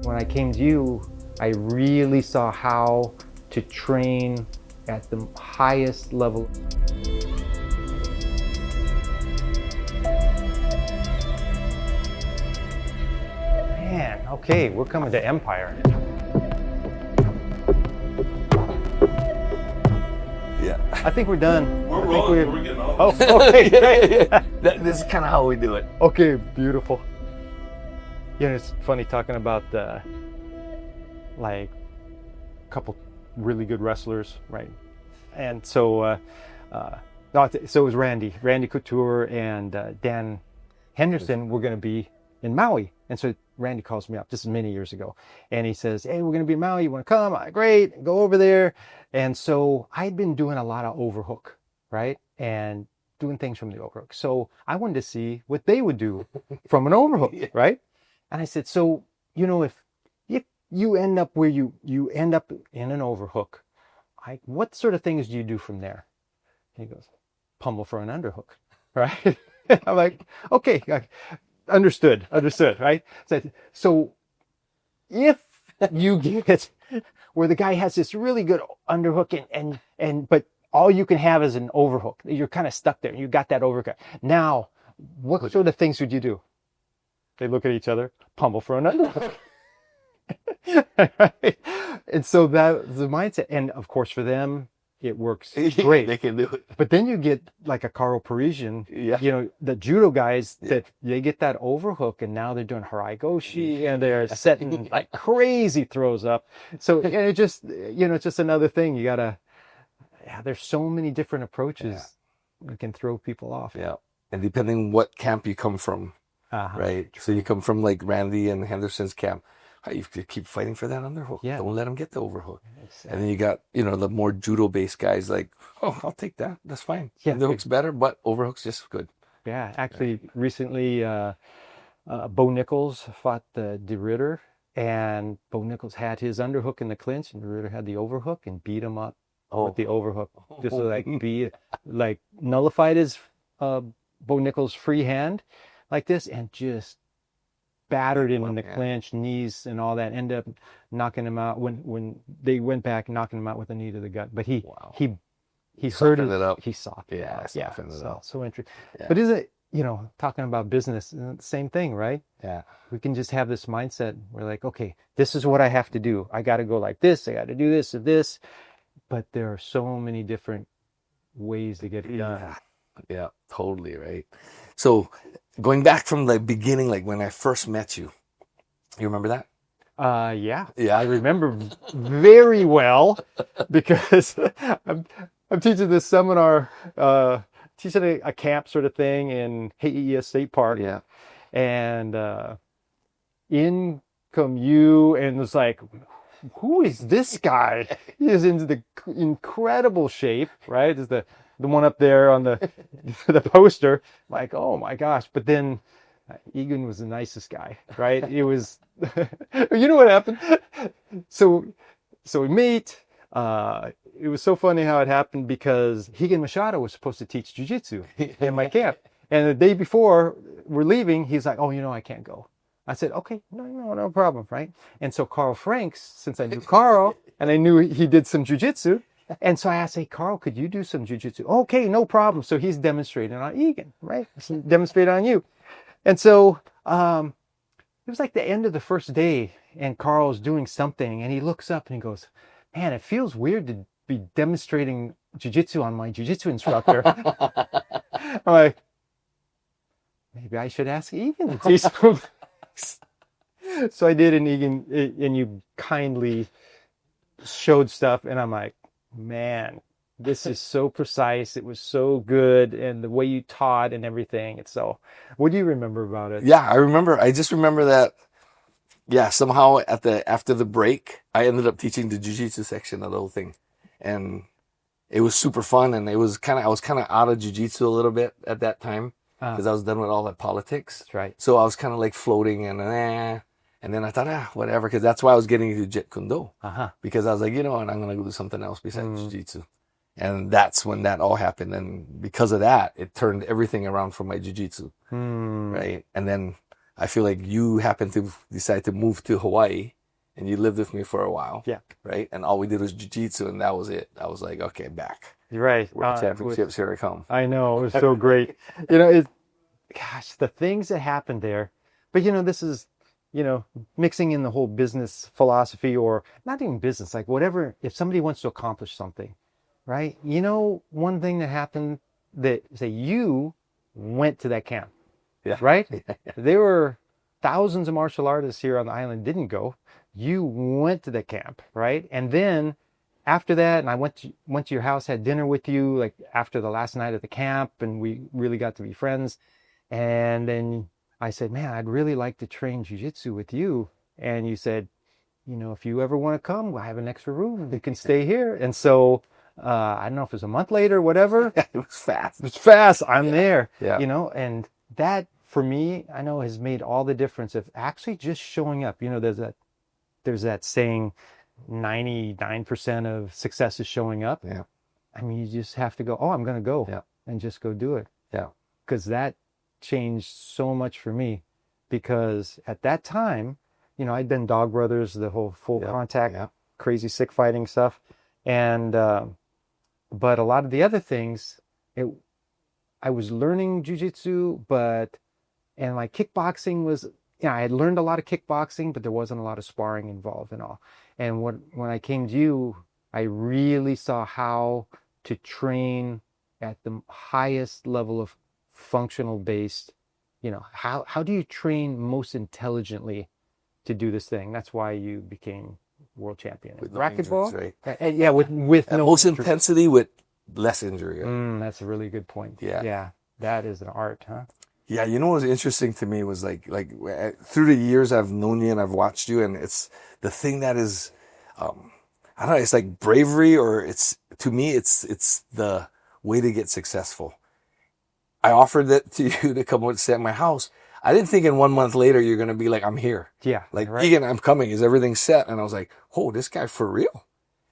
When I came to you, I really saw how to train at the highest level. Man, okay, we're coming to Empire. Yeah. I think we're done. We're I think rolling. We're getting on. Oh, okay, great. This is kind of how we do it. Okay, beautiful. You know, it's funny talking about like a couple really good wrestlers, right? And so, so it was Randy Couture and Dan Henderson were going to be in Maui. And so Randy calls me up, this is many years ago, and he says, hey, we're going to be in Maui, you want to come? Great, go over there. And so I'd been doing a lot of Overhook, right? And doing things from the Overhook. So I wanted to see what they would do from an Overhook, right? And I said, so, you know, if you end up where you end up in an Overhook, what sort of things do you do from there? And he goes, pummel for an underhook, right? I'm like, okay, understood, right? So if you get where the guy has this really good underhook and but all you can have is an overhook, you're kind of stuck there. You got that overhook. Now, what sort of things would you do? They look at each other, pummel for an underhook. Right? And so that's the mindset. And of course, for them, it works great. They can do it. But then you get like a Carl Parisian, Yeah. you know, the judo guys that they get that overhook and now they're doing Haraigoshi and they're setting like crazy throws up. So and it just, you know, it's just another thing. You gotta, there's so many different approaches that can throw people off. Yeah. And depending what camp you come from, right? So you come from like Randy and Henderson's camp. You have to keep fighting for that underhook. Yeah. Don't let them get the overhook. Exactly. And then you got, you know, the more judo-based guys like, oh, I'll take that. That's fine. Yeah. Underhook's better, but overhook's just good. Yeah, actually, recently, Bo Nichols fought the De Ritter, and Bo Nichols had his underhook in the clinch, and De Ritter had the overhook and beat him up with the overhook. Just like nullified his Bo Nichols' free hand like this, and just battered him in the clinch, knees and all that. Ended up knocking him out when they went back, knocking him out with a knee to the gut. But he hurt it up. He softened it up. Yeah, so interesting. Yeah. But is it, you know, talking about business, same thing, right? Yeah. We can just have this mindset. We're like, okay, this is what I have to do. I got to go like this. I got to do this and this. But there are so many different ways to get it done. Yeah, totally, right? So going back from the beginning, like when I first met you, you remember that? Yeah, I remember very well because I'm teaching this seminar, teaching a camp sort of thing in Hawaii State Park. Yeah. And in come you, and it's like, who is this guy? He is in the incredible shape, right? Is the one up there on the poster. Like, oh my gosh. But then Egan was the nicest guy, right? It was, you know what happened? So we meet. It was so funny how it happened because Egan Machado was supposed to teach jiu-jitsu in my camp. And the day before we're leaving, he's like, oh, you know, I can't go. I said, okay, no problem, right? And so Carl Franks, since I knew Carl and I knew he did some jiu-jitsu, and so I asked, hey, Carl, could you do some jiu-jitsu? Okay, no problem. So he's demonstrating on Egan, right? Demonstrating on you. And so it was like the end of the first day, and Carl's doing something, and he looks up and he goes, man, it feels weird to be demonstrating jiu-jitsu on my jiu-jitsu instructor. I'm like, maybe I should ask Egan to teach some. So I did, and Egan, and you kindly showed stuff, and I'm like, man, this is so precise. It was so good, and the way you taught and everything. And so, what do you remember about it? Yeah, I remember. I just remember that. Yeah, somehow after the break, I ended up teaching the jiu-jitsu section of the whole thing, and it was super fun. And I was kind of out of jiu-jitsu a little bit at that time because I was done with all that politics. That's right. So I was kind of like floating and then I thought, whatever, because that's why I was getting into Jeet Kune Do. Because I was like, you know what, I'm going to go do something else besides jiu-jitsu. And that's when that all happened. And because of that, it turned everything around for my jiu-jitsu. Right? And then I feel like you happened to decide to move to Hawaii, and you lived with me for a while. Yeah. Right. And all we did was jiu-jitsu, and that was it. I was like, okay, back. You're right. World Championships, here I come. I know. It was so great. Gosh, the things that happened there. But, this is, mixing in the whole business philosophy, or not even business, like whatever, if somebody wants to accomplish something, right? One thing that happened that, say, you went to that camp, Yeah. right? There were thousands of martial artists here on the island didn't go. You went to the camp, right? And then after that, and I went to your house, had dinner with you, like after the last night of the camp, and we really got to be friends. And then I said, man, I'd really like to train jiu-jitsu with you. And you said, if you ever want to come, I have an extra room. You can stay here. And so, I don't know if it was a month later, whatever. It was fast. It was fast. I'm there. Yeah. And that for me, I know has made all the difference of actually just showing up. There's that saying, 99% of success is showing up. Yeah. I mean, you just have to go, I'm going to go. Yeah. And just go do it. Yeah. Because that changed so much for me, because at that time, I'd been Dog Brothers, the whole full contact, crazy sick fighting stuff. And, but a lot of the other things, I was learning jiu-jitsu, and like kickboxing was, I had learned a lot of kickboxing, but there wasn't a lot of sparring involved and all. And when I came to you, I really saw how to train at the highest level of functional based, how do you train most intelligently to do this thing? That's why you became world champion. With racquetball, right? Yeah, with no most injury. intensity with less injury. Right? That's a really good point. Yeah, that is an art, huh? Yeah, what was interesting to me was like through the years I've known you and I've watched you, and it's the thing that is, I don't know, it's like bravery, or to me it's the way to get successful. I offered that to you to come and stay at my house. I didn't think in 1 month later you're going to be like, I'm here. Yeah. Like, right. Egan, I'm coming. Is everything set? And I was like, oh, this guy for real.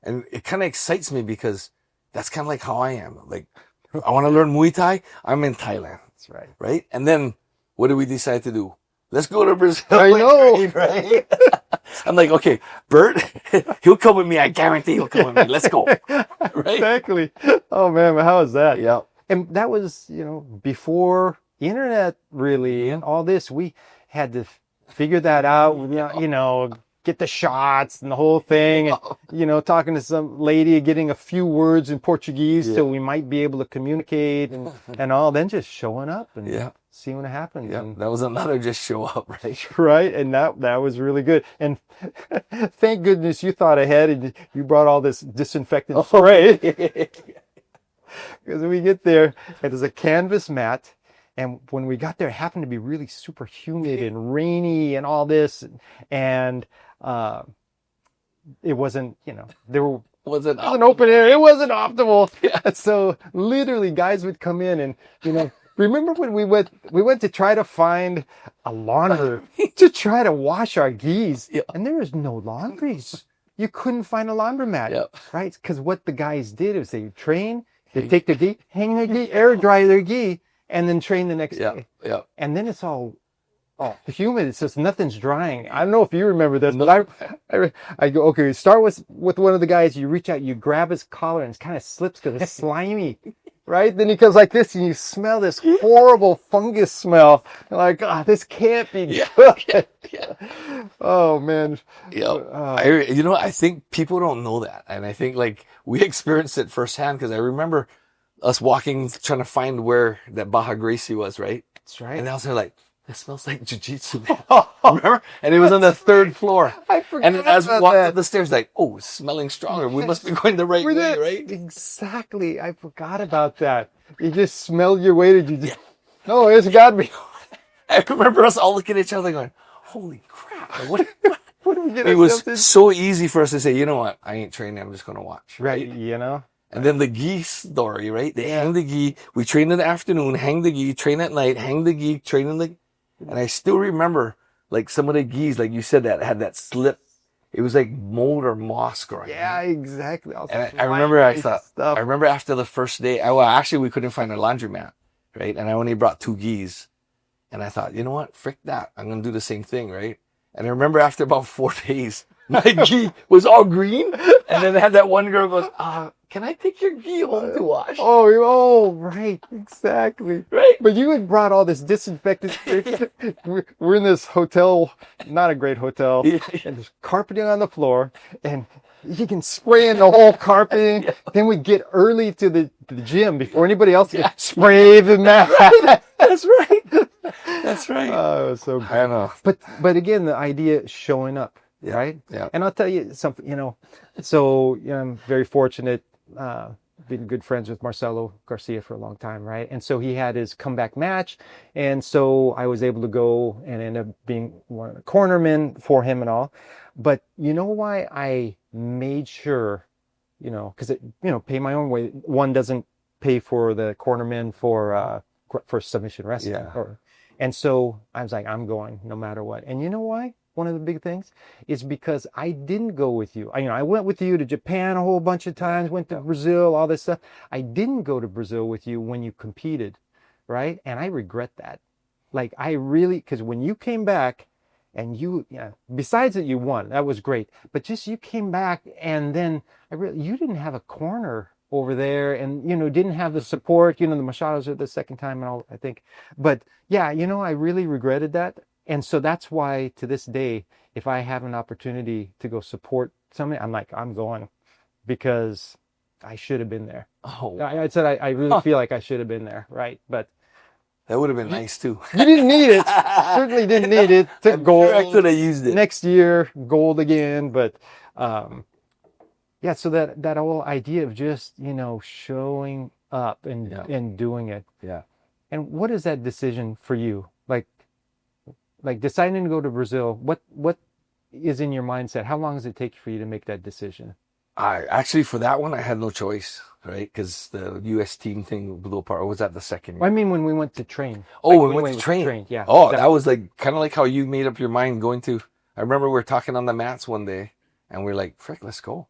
And it kind of excites me because that's kind of like how I am. Like, I want to learn Muay Thai. I'm in Thailand. That's right. Right? And then what do we decide to do? Let's go to Brazil. I know. Right? I'm like, okay, Bert, he'll come with me. I guarantee he'll come with me. Let's go. Right? Exactly. Oh, man, how is that? Yeah. And that was, before internet really, and all this, we had to figure that out, get the shots and the whole thing, and, talking to some lady, getting a few words in Portuguese so we might be able to communicate and all, then just showing up and seeing what happens. Yeah, and, that was another just show up, right? Right, and that was really good. And thank goodness you thought ahead and you brought all this disinfectant spray. Because we get there, and there's a canvas mat, and when we got there, it happened to be really super humid and rainy and all this, and it wasn't, there wasn't open air. It wasn't optimal. Yeah. So literally, guys would come in and, remember when we went to try to find a laundry to try to wash our gis, and there was no laundries. You couldn't find a laundromat, right? Because what the guys did is they train. They take their gi, hang their gi, air dry their gi, and then train the next day. Yeah. And then it's all humid. It's just nothing's drying. I don't know if you remember this, but I go, okay, start with one of the guys. You reach out, you grab his collar, and it kind of slips because it's slimy, right? Then he comes like this, and you smell this horrible fungus smell. You're like, this can't be good. Yeah. Oh, man. Yeah. I think people don't know that. And I think like we experienced it firsthand because I remember us walking, trying to find where that Baja Gracie was, right? That's right. And I was there like, it smells like jiu-jitsu. Remember? And it was on the 3rd floor. I forgot. And as we walked up the stairs, like, oh, it's smelling stronger. We must be going the right way, right? Exactly. I forgot about that. You just smelled your way to jiu-jitsu. No, it's got to be. I remember us all looking at each other going, holy crap. What do we get it was so easy for us to say, you know what? I ain't training. I'm just going to watch. Right. And then the gi story, right? They hang the gi. We train in the afternoon, hang the gi, train at night, hang the gi, train in the... And I still remember, like, some of the gis, like you said, that had that slip. It was like mold or moss growing. Yeah, right? Exactly. And I remember I remember after the first day, actually we couldn't find a laundromat, right? And I only brought 2 gis. And I thought, you know what? Frick that. I'm going to do the same thing, right? And I remember after about 4 days, my gi was all green. And then I had that one girl goes, can I take your gi home to wash? Oh, right. Exactly. Right? But you had brought all this disinfectant. We're in this hotel, not a great hotel, Yeah. and there's carpeting on the floor, and you can spray in the whole carpeting. Then we get early to the gym before anybody else can spray the mat. That's right. That's right. Oh, it was so good. I know. But again, the idea is showing up, Yeah, right? yeah. And I'll tell you something, so I'm very fortunate, been good friends with Marcelo Garcia for a long time, right? And so he had his comeback match, and so I was able to go and end up being one of the cornermen for him and all. But you know why I made sure, because pay my own way. One doesn't pay for the cornermen for submission wrestling. Yeah. And so I was like, I'm going no matter what. And you know why? One of the big things is because I didn't go with you. I went with you to Japan a whole bunch of times, went to Brazil, all this stuff. I didn't go to Brazil with you when you competed, right? And I regret that. Like, I really, because when you came back and besides that you won, that was great. But just you came back and then you didn't have a corner over there and, didn't have the support, the Machados are the second time and all, I think. But yeah, I really regretted that. And so that's why to this day, if I have an opportunity to go support somebody, I'm like, I'm going because I should have been there. Oh, I said, I really feel like I should have been there. Right. But that would have been nice too. you didn't need it. Certainly didn't need it. Took gold. Sure I could have used it. Next year, gold again. But, yeah, so that whole idea of just, showing up and doing it. Yeah. And what is that decision for you? Like deciding to go to Brazil, what is in your mindset? How long does it take for you to make that decision? Actually, for that one, I had no choice, right? Because the U.S. team thing blew apart. Or was that the second year? I mean, when we went to train. Oh, when we went to train. Yeah. Oh, that was like kind of like how you made up your mind going to. I remember we were talking on the mats one day, and we are like, "Frick, let's go."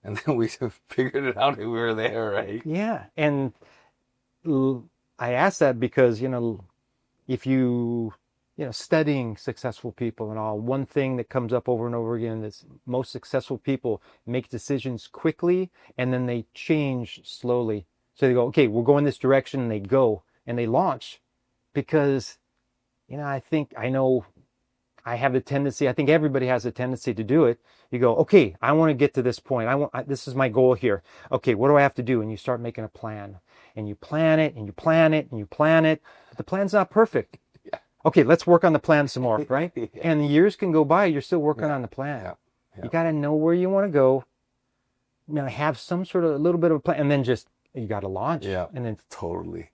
And then we figured it out, and we were there, right? Yeah, and I asked that because if you studying successful people and all, one thing that comes up over and over again is most successful people make decisions quickly and then they change slowly. So they go, okay, we're going this direction, and they go and they launch because, I have the tendency, I think everybody has a tendency to do it. You go, okay, I want to get to this point. This is my goal here. Okay, what do I have to do? And you start making a plan and you plan it and you plan it and you plan it. But the plan's not perfect. Okay, let's work on the plan some more, right? Yeah. And the years can go by, you're still working on the plan. Yeah. Yeah. You got to know where you want to go. Have some sort of a little bit of a plan, and then you got to launch. Yeah, and then totally.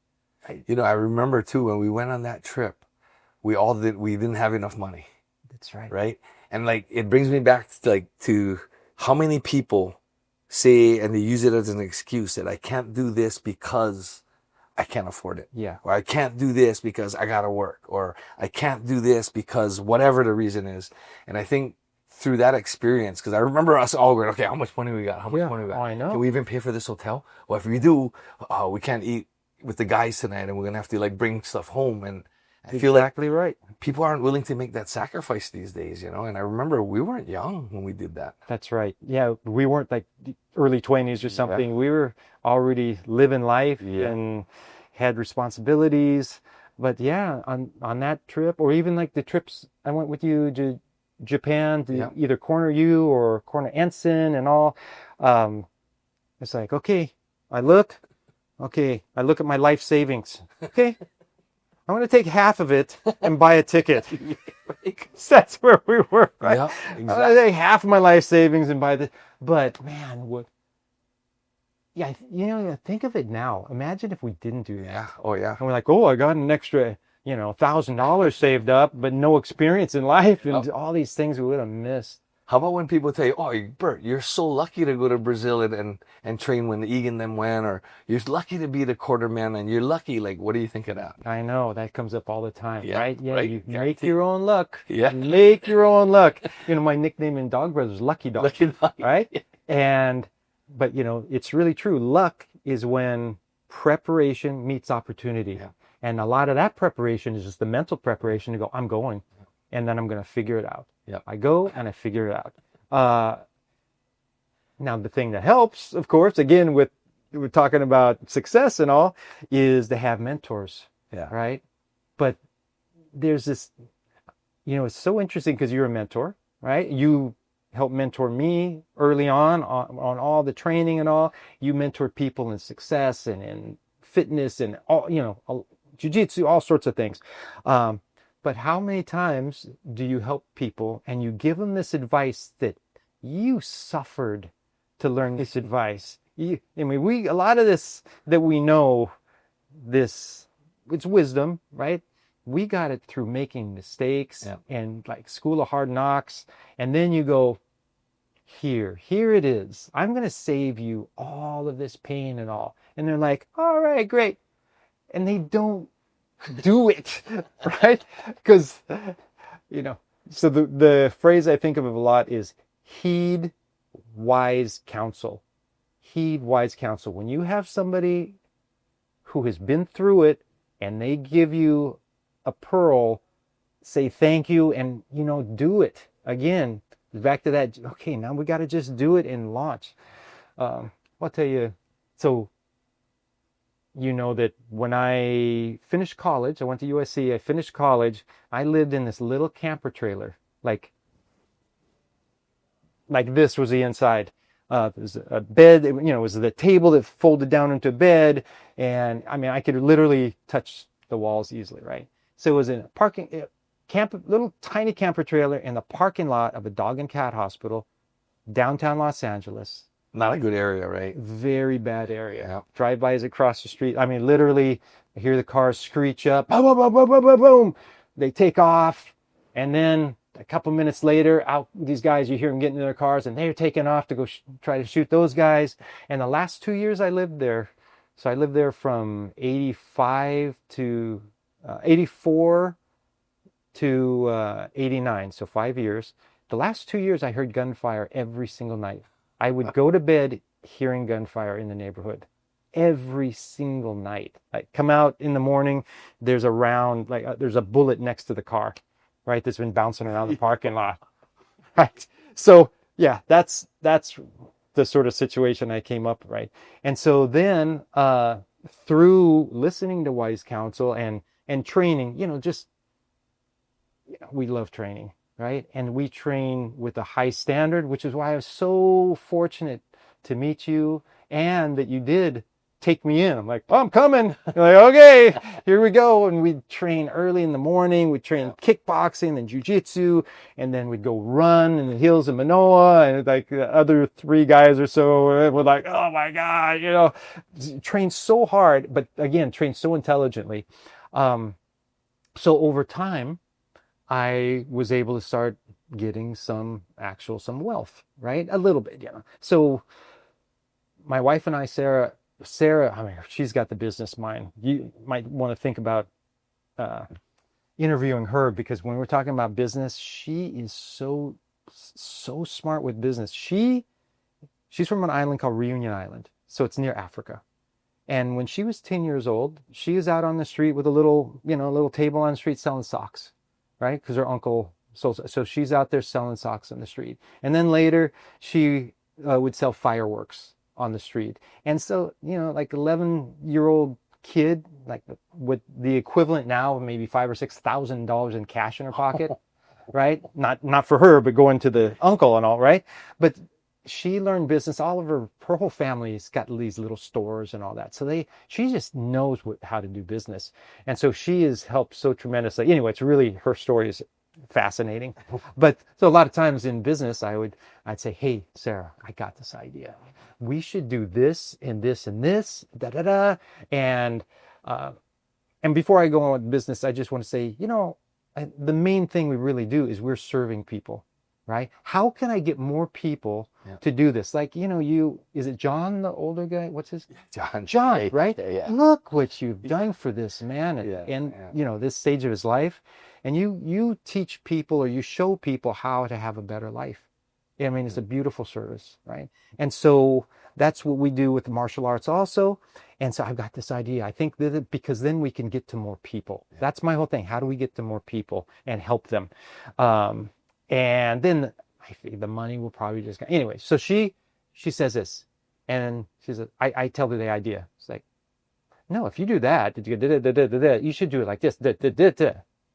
I remember too when we went on that trip, we didn't have enough money. That's right. Right, and it brings me back to how many people say and they use it as an excuse that I can't do this because I can't afford it. Yeah. Or I can't do this because I got to work. Or I can't do this because whatever the reason is. And I think through that experience, because I remember us all going, okay, how much money we got? How much money we got? Oh, I know. Can we even pay for this hotel? Well, if we do, we can't eat with the guys tonight and we're going to have to bring stuff home. And I feel exactly right. People aren't willing to make that sacrifice these days, And I remember we weren't young when we did that. That's right. Yeah. We weren't early 20s or something. Yeah. We were already living life and had responsibilities. But yeah, on that trip, or even the trips I went with you to Japan to either corner you or corner Ensign and all, it's like, okay, I look at my life savings. Okay. I'm going to take half of it and buy a ticket. That's where we were, right? Yeah, exactly. I'm going to take half of my life savings and buy but man, think of it now. Imagine if we didn't do that. Yeah. Oh, yeah. And we're like, I got an extra, $1,000 saved up, but no experience in life and all these things we would have missed. How about when people tell you, oh, Bert, you're so lucky to go to Brazil and train when Egan them went, or you're lucky to be the quarterman and you're lucky. What do you think of that? I know that comes up all the time, right? Yeah. Right. You make your own luck. Yeah. Make your own luck. My nickname in Dog Brothers is Lucky Dog. Lucky Dog. Right? But it's really true. Luck is when preparation meets opportunity. Yeah. And a lot of that preparation is just the mental preparation to go, I'm going, and then I'm going to figure it out. Yep. I go and I figure it out. Now, the thing that helps, of course, again, we're talking about success and all, is to have mentors, Yeah. right? But there's this, it's so interesting because you're a mentor, right? You helped mentor me early on all the training and all. You mentored people in success and in fitness and all, jiu-jitsu, all sorts of things. But how many times do you help people and you give them this advice that you suffered to learn this advice? A lot of this that we know, it's wisdom, right? We got it through making mistakes and like School of Hard Knocks. And then you go, here it is. I'm going to save you all of this pain and all. And they're like, all right, great. And they don't do it, right? Because, so the phrase I think of a lot is heed wise counsel. Heed wise counsel. When you have somebody who has been through it and they give you a pearl, say thank you and, do it. Again, back to that, okay, now we got to just do it and launch. I'll tell you, so that when I finished college, I went to USC, I finished college, I lived in this little camper trailer, like this was the inside. There's a bed, it was the table that folded down into a bed, and I could literally touch the walls easily, right? So it was in a little tiny camper trailer in the parking lot of a dog and cat hospital, downtown Los Angeles. Not a good area, right? Very bad area. Yeah. Drive-bys across the street. Literally, I hear the cars screech up, boom, boom, boom, boom, boom, boom. They take off, and then a couple minutes later, these guys, you hear them getting in their cars, and they're taking off to go try to shoot those guys. And the last 2 years I lived there, so I lived there from 84 to 89, so 5 years. The last 2 years I heard gunfire every single night. I would go to bed hearing gunfire in the neighborhood every single night. I come out in the morning, there's a round, there's a bullet next to the car, right? That's been bouncing around the parking lot, right? So yeah, that's the sort of situation I came up, right? And so then through listening to wise counsel and training, we love training, right? And we train with a high standard, which is why I was so fortunate to meet you and that you did take me in. I'm like, oh, I'm coming. You're like, okay, here we go. And we'd train early in the morning. We'd train kickboxing and jiu-jitsu, and then we'd go run in the hills of Manoa. And like the other 3 guys or so were like, oh my God, train so hard, but again, train so intelligently. So over time, I was able to start getting some wealth, right? A little bit, So my wife and I, Sarah, she's got the business mind. You might want to think about interviewing her, because when we're talking about business, she is so smart with business. She's from an island called Reunion Island. So it's near Africa. And when she was 10 years old, she was out on the street with a little table on the street selling socks, right? Because her uncle sold. So she's out there selling socks on the street. And then later she would sell fireworks on the street. And so, 11-year-old kid, with the equivalent now of maybe $5,000 or $6,000 in cash in her pocket, right? Not for her, but going to the uncle and all, right? But she learned business. All of her whole family's got these little stores and all that. So she just knows how to do business. And so she has helped so tremendously. Anyway, it's really, her story is fascinating. But so a lot of times in business, I'd say, hey, Sarah, I got this idea. We should do this and this and this, And before I go on with business, I just want to say, the main thing we really do is we're serving people, right? How can I get more people to do this? Is it John, the older guy? What's his? John, Hey, right? yeah. Look what you've done for this man and this stage of his life. And you teach people, or you show people how to have a better life. It's a beautiful service, right? And so that's what we do with the martial arts also. And so I've got this idea. I think that because then we can get to more people. That's my whole thing. How do we get to more people and help them? And then I think the money will probably just go. Anyway, so she says this, and she says, I tell her the idea. It's like, no, if you do that, you should do it like this.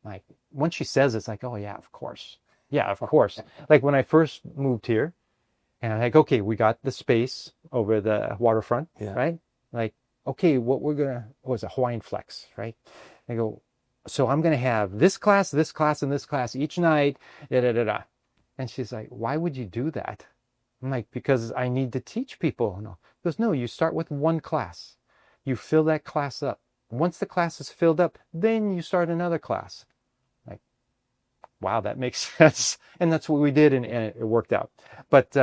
Like, once she says it, it's like, oh yeah, of course. Yeah, of course. Like when I first moved here, and I'm like, okay, we got the space over the waterfront, right? Like, okay, what was a Hawaiian flex, right? I go, so I'm going to have this class, and this class each night, And she's like, why would you do that? I'm like, because I need to teach people. No. She goes, no, you start with one class. You fill that class up. Once the class is filled up, then you start another class. Like, wow, that makes sense. And that's what we did, and it worked out. But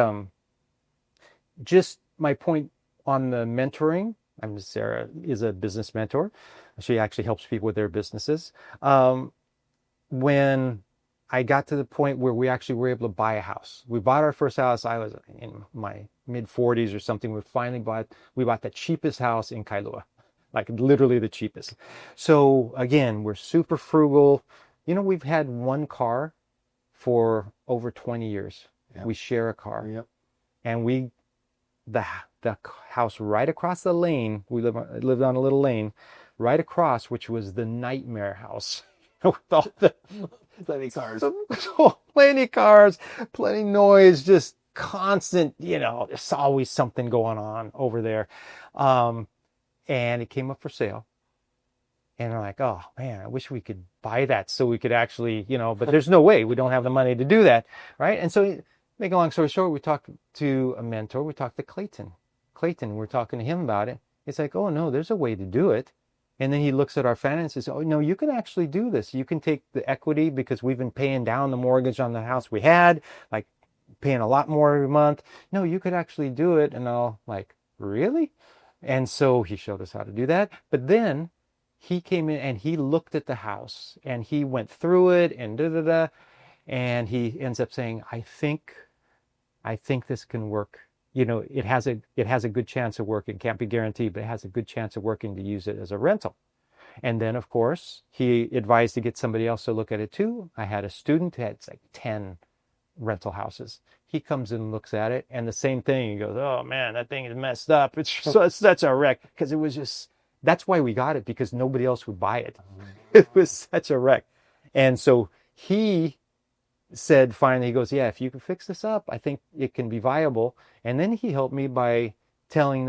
just my point on the mentoring, Sarah is a business mentor. She actually helps people with their businesses. When I got to the point where we actually were able to buy a house. We bought our first house. I was in my mid-40s or something. We bought the cheapest house in Kailua, like literally the cheapest. So again, we're super frugal. You know, we've had one car for over 20 years. Yep. We share a car. Yep. And the house right across the lane, we lived on a little lane, right across, which was the nightmare house. With all the plenty cars, plenty noise, just constant, there's always something going on over there. And it came up for sale. And I'm like, oh man, I wish we could buy that so we could actually, but there's no way. We don't have the money to do that, right? And so, make a long story short, we talked to a mentor. We talked to Clayton. We're talking to him about it. It's like, oh no, there's a way to do it. And then he looks at our finances. Oh, no, you can actually do this. You can take the equity, because we've been paying down the mortgage on the house we had, like paying a lot more every month. No, you could actually do it. And I'll like, really? And so he showed us how to do that. But then he came in and he looked at the house and he went through it and and he ends up saying, I think this can work. It has a good chance of working. Can't be guaranteed, but it has a good chance of working to use it as a rental. And then, of course, he advised to get somebody else to look at it too. I had a student who had like 10 rental houses. He comes in and looks at it, and the same thing. He goes, "Oh man, that thing is messed up. It's such a wreck." Because it was just. That's why we got it, because nobody else would buy it. It was such a wreck, and so he said finally, he goes, yeah, if you can fix this up, I think it can be viable. And then he helped me by telling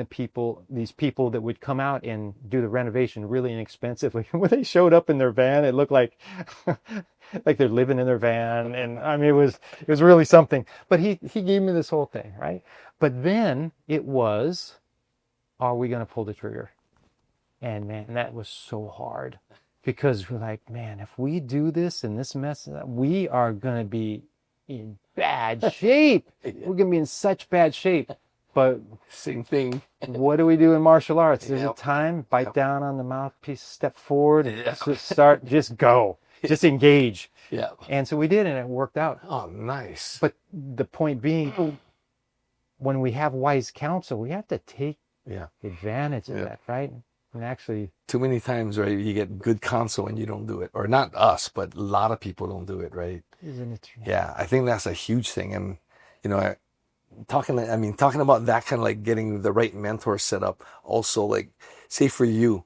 these people that would come out and do the renovation really inexpensively. When they showed up in their van, it looked like like they're living in their van. And I mean, it was really something. But he gave me this whole thing, right? But then it was, are we going to pull the trigger? And man, that was so hard. Because we're like, man, if we do this and this mess, we are going to be in bad shape. We're going to be in such bad shape. But same thing. What do we do in martial arts? There's a time, bite down on the mouthpiece, step forward, just go, just engage. Yeah. And so we did, and it worked out. Oh, nice. But the point being, when we have wise counsel, we have to take advantage of that, right? And actually, too many times, right, you get good counsel and you don't do it. Or not us, but a lot of people don't do it, right? Isn't it true? Yeah, I think that's a huge thing. And, talking about that kind of like getting the right mentor set up. Also, like, say for you,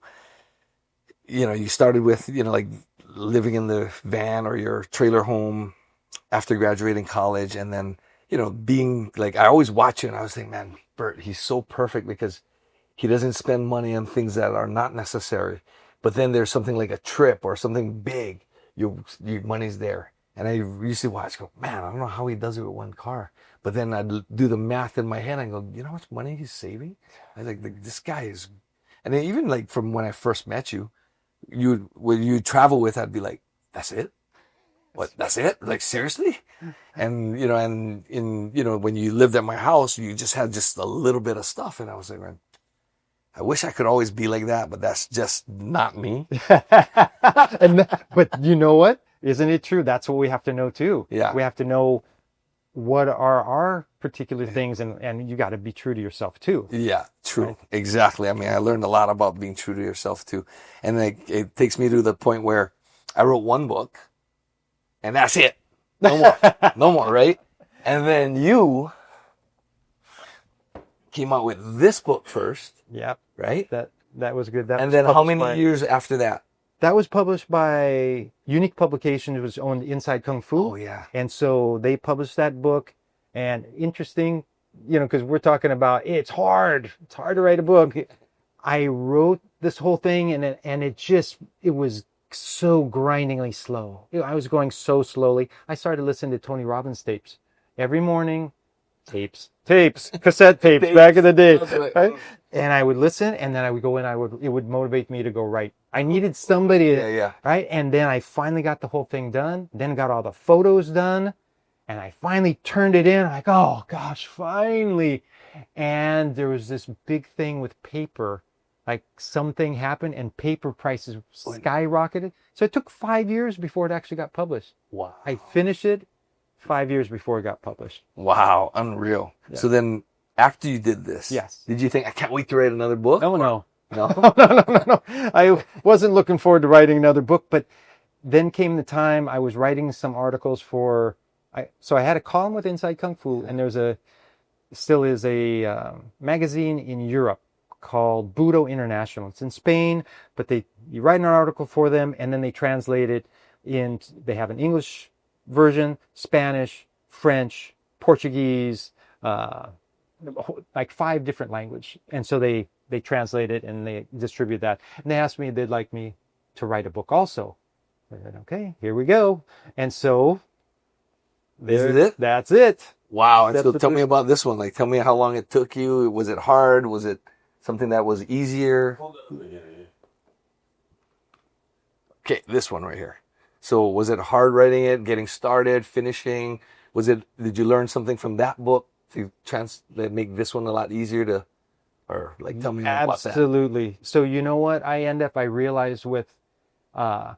you started with, like living in the van or your trailer home after graduating college. And then, being like, I always watch you and I was thinking, man, Bert, he's so perfect because he doesn't spend money on things that are not necessary. But then there's something like a trip or something big, your money's there. And I used to watch, go, man, I don't know how he does it with one car. But then I'd do the math in my head and go, you know how much money he's saving? I was like, this guy is... And then even like from when I first met you, when you travel with, I'd be like, that's it? What, that's it? Like, seriously? And, when you lived at my house, you just had just a little bit of stuff. And I was like, man, I wish I could always be like that, but that's just not me. But you know what? Isn't it true? That's what we have to know too. Yeah. We have to know what are our particular things, and you got to be true to yourself too. Yeah, true. Right. Exactly. I mean, I learned a lot about being true to yourself too. And it takes me to the point where I wrote one book and that's it. No more. No more, right? And then you came out with this book first, Yep. right? That was good. That And was then how published many by- years after that? That was published by Unique Publications. It was owned Inside Kung Fu. Oh, yeah. And so they published that book. And interesting, because we're talking about it's hard to write a book. I wrote this whole thing, and it was so grindingly slow. I was going so slowly. I started listening to Tony Robbins tapes every morning. Cassette tapes, back in the day. Right? And I would listen, and then I would go in. It would motivate me to go write. I needed somebody, right? And then I finally got the whole thing done. Then got all the photos done, and I finally turned it in. Like, oh gosh, finally! And there was this big thing with paper. Like something happened, and paper prices skyrocketed. So it took 5 years before it actually got published. Wow. I finished it 5 years before it got published. Wow. Unreal. Yeah. So then after you did this, yes, did you think, I can't wait to write another book? No. No? No. I wasn't looking forward to writing another book, but then came the time I was writing some articles so I had a column with Inside Kung Fu, and still is a magazine in Europe called Budo International. It's in Spain, but you write an article for them, and then they translate it they have an English version, Spanish, French, Portuguese, like 5 different languages. And so they translate it and they distribute that. And they asked me if they'd like me to write a book also. I said, okay, here we go. And so This is it? That's it. Wow. And so tell me about this one. Like, tell me how long it took you. Was it hard? Was it something that was easier? Okay, this one right here. So was it hard writing it, getting started, finishing? Did you learn something from that book to make this one a lot easier to, or like tell me about that? Absolutely. So you know what I realized with a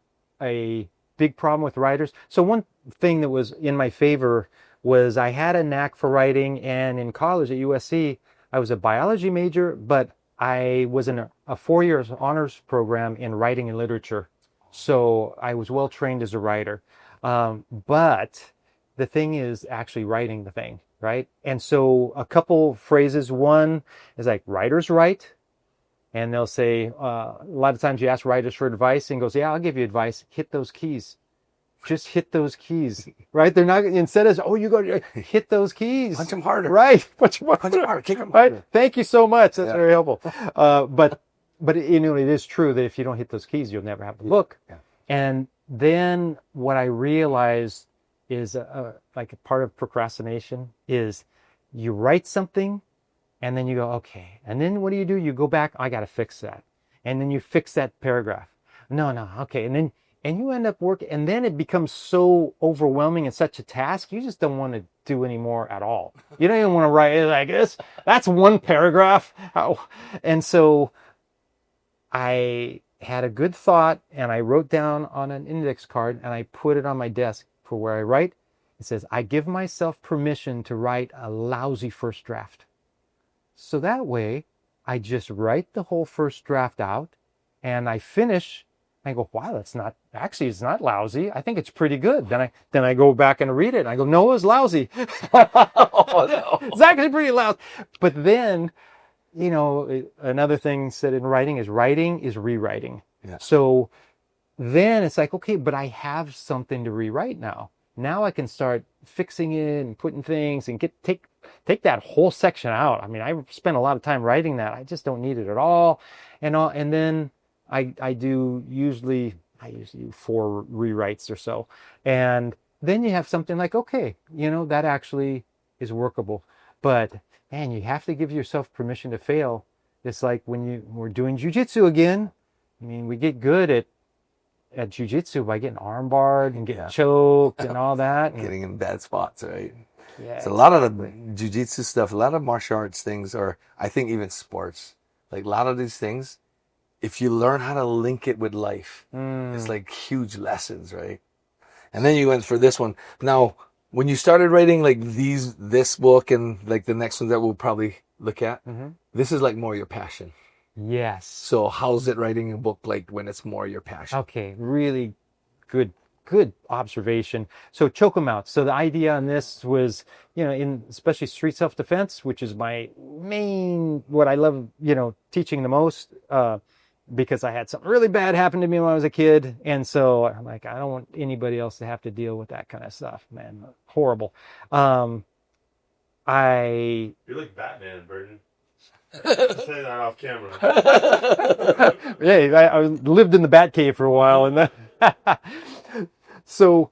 big problem with writers. So one thing that was in my favor was I had a knack for writing, and in college at USC, I was a biology major, but I was in a 4-year honors program in writing and literature. So I was well trained as a writer. But the thing is actually writing the thing, right? And so a couple phrases. One is like, writers write. And they'll say, a lot of times you ask writers for advice, and goes, yeah, I'll give you advice. Hit those keys. Just hit those keys, right? They're not, instead of, you got to hit those keys. Punch them harder. Right. Punch them harder. Kick them right? harder. Thank you so much. That's very helpful. But it is true that if you don't hit those keys, you'll never have the book. Yeah. And then what I realized is like a part of procrastination is you write something and then you go, okay. And then what do? You go back, I got to fix that. And then you fix that paragraph. No, okay. And you end up working, and then it becomes so overwhelming and such a task, you just don't want to do any more at all. You don't even want to write it like this. That's one paragraph. And so I had a good thought, and I wrote down on an index card, and I put it on my desk for where I write. It says, I give myself permission to write a lousy first draft. So that way, I just write the whole first draft out, and I finish. I go, wow, it's not lousy. I think it's pretty good. Then I go back and read it. And I go, no, it was lousy. Oh, no. It's actually pretty lousy. But then, another thing said in writing is rewriting. Yeah. So then it's like, okay, but I have something to rewrite now. Now I can start fixing it and putting things and take that whole section out. I mean, I spent a lot of time writing that. I just don't need it at all. And then I usually do 4 rewrites or so. And then you have something like, okay, that actually is workable. But man, you have to give yourself permission to fail. It's like when we're doing jiu-jitsu again. I mean, we get good at jiu-jitsu by getting armbarred and getting choked and all that. Getting in bad spots, right? Yeah. So a lot of the jiu-jitsu stuff, a lot of martial arts things, or I think even sports, like a lot of these things, if you learn how to link it with life, it's like huge lessons, right? And then you went for this one. Now, When you started writing like this book and like the next one that we'll probably look at, this is like more your passion. Yes. So how's it writing a book like when it's more your passion? Okay, really good observation. So choke 'em out. So the idea on this was, in especially street self-defense, which is my main, what I love, teaching the most, because I had something really bad happen to me when I was a kid. And so I'm like, I don't want anybody else to have to deal with that kind of stuff, man. Horrible. You're like Batman, Burton. Say that off camera. Hey, I lived in the Batcave for a while, and so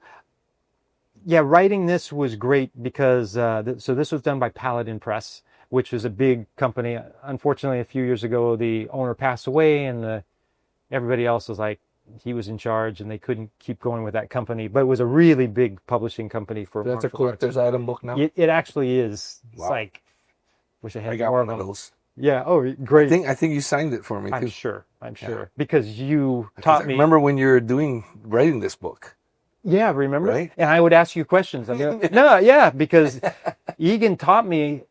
yeah, writing this was great because so this was done by Paladin Press, which is a big company. Unfortunately, a few years ago, the owner passed away, and everybody else was like, he was in charge, and they couldn't keep going with that company. But it was a really big publishing company for. That's a collector's item book now. It actually is. It's Wow. like, wish I had got more one of of them. those. Yeah. Oh, great. I think you signed it for me too. I'm sure because you taught me. Remember when you were writing this book? Yeah, remember? Right. And I would ask you questions. No, yeah, because Egan taught me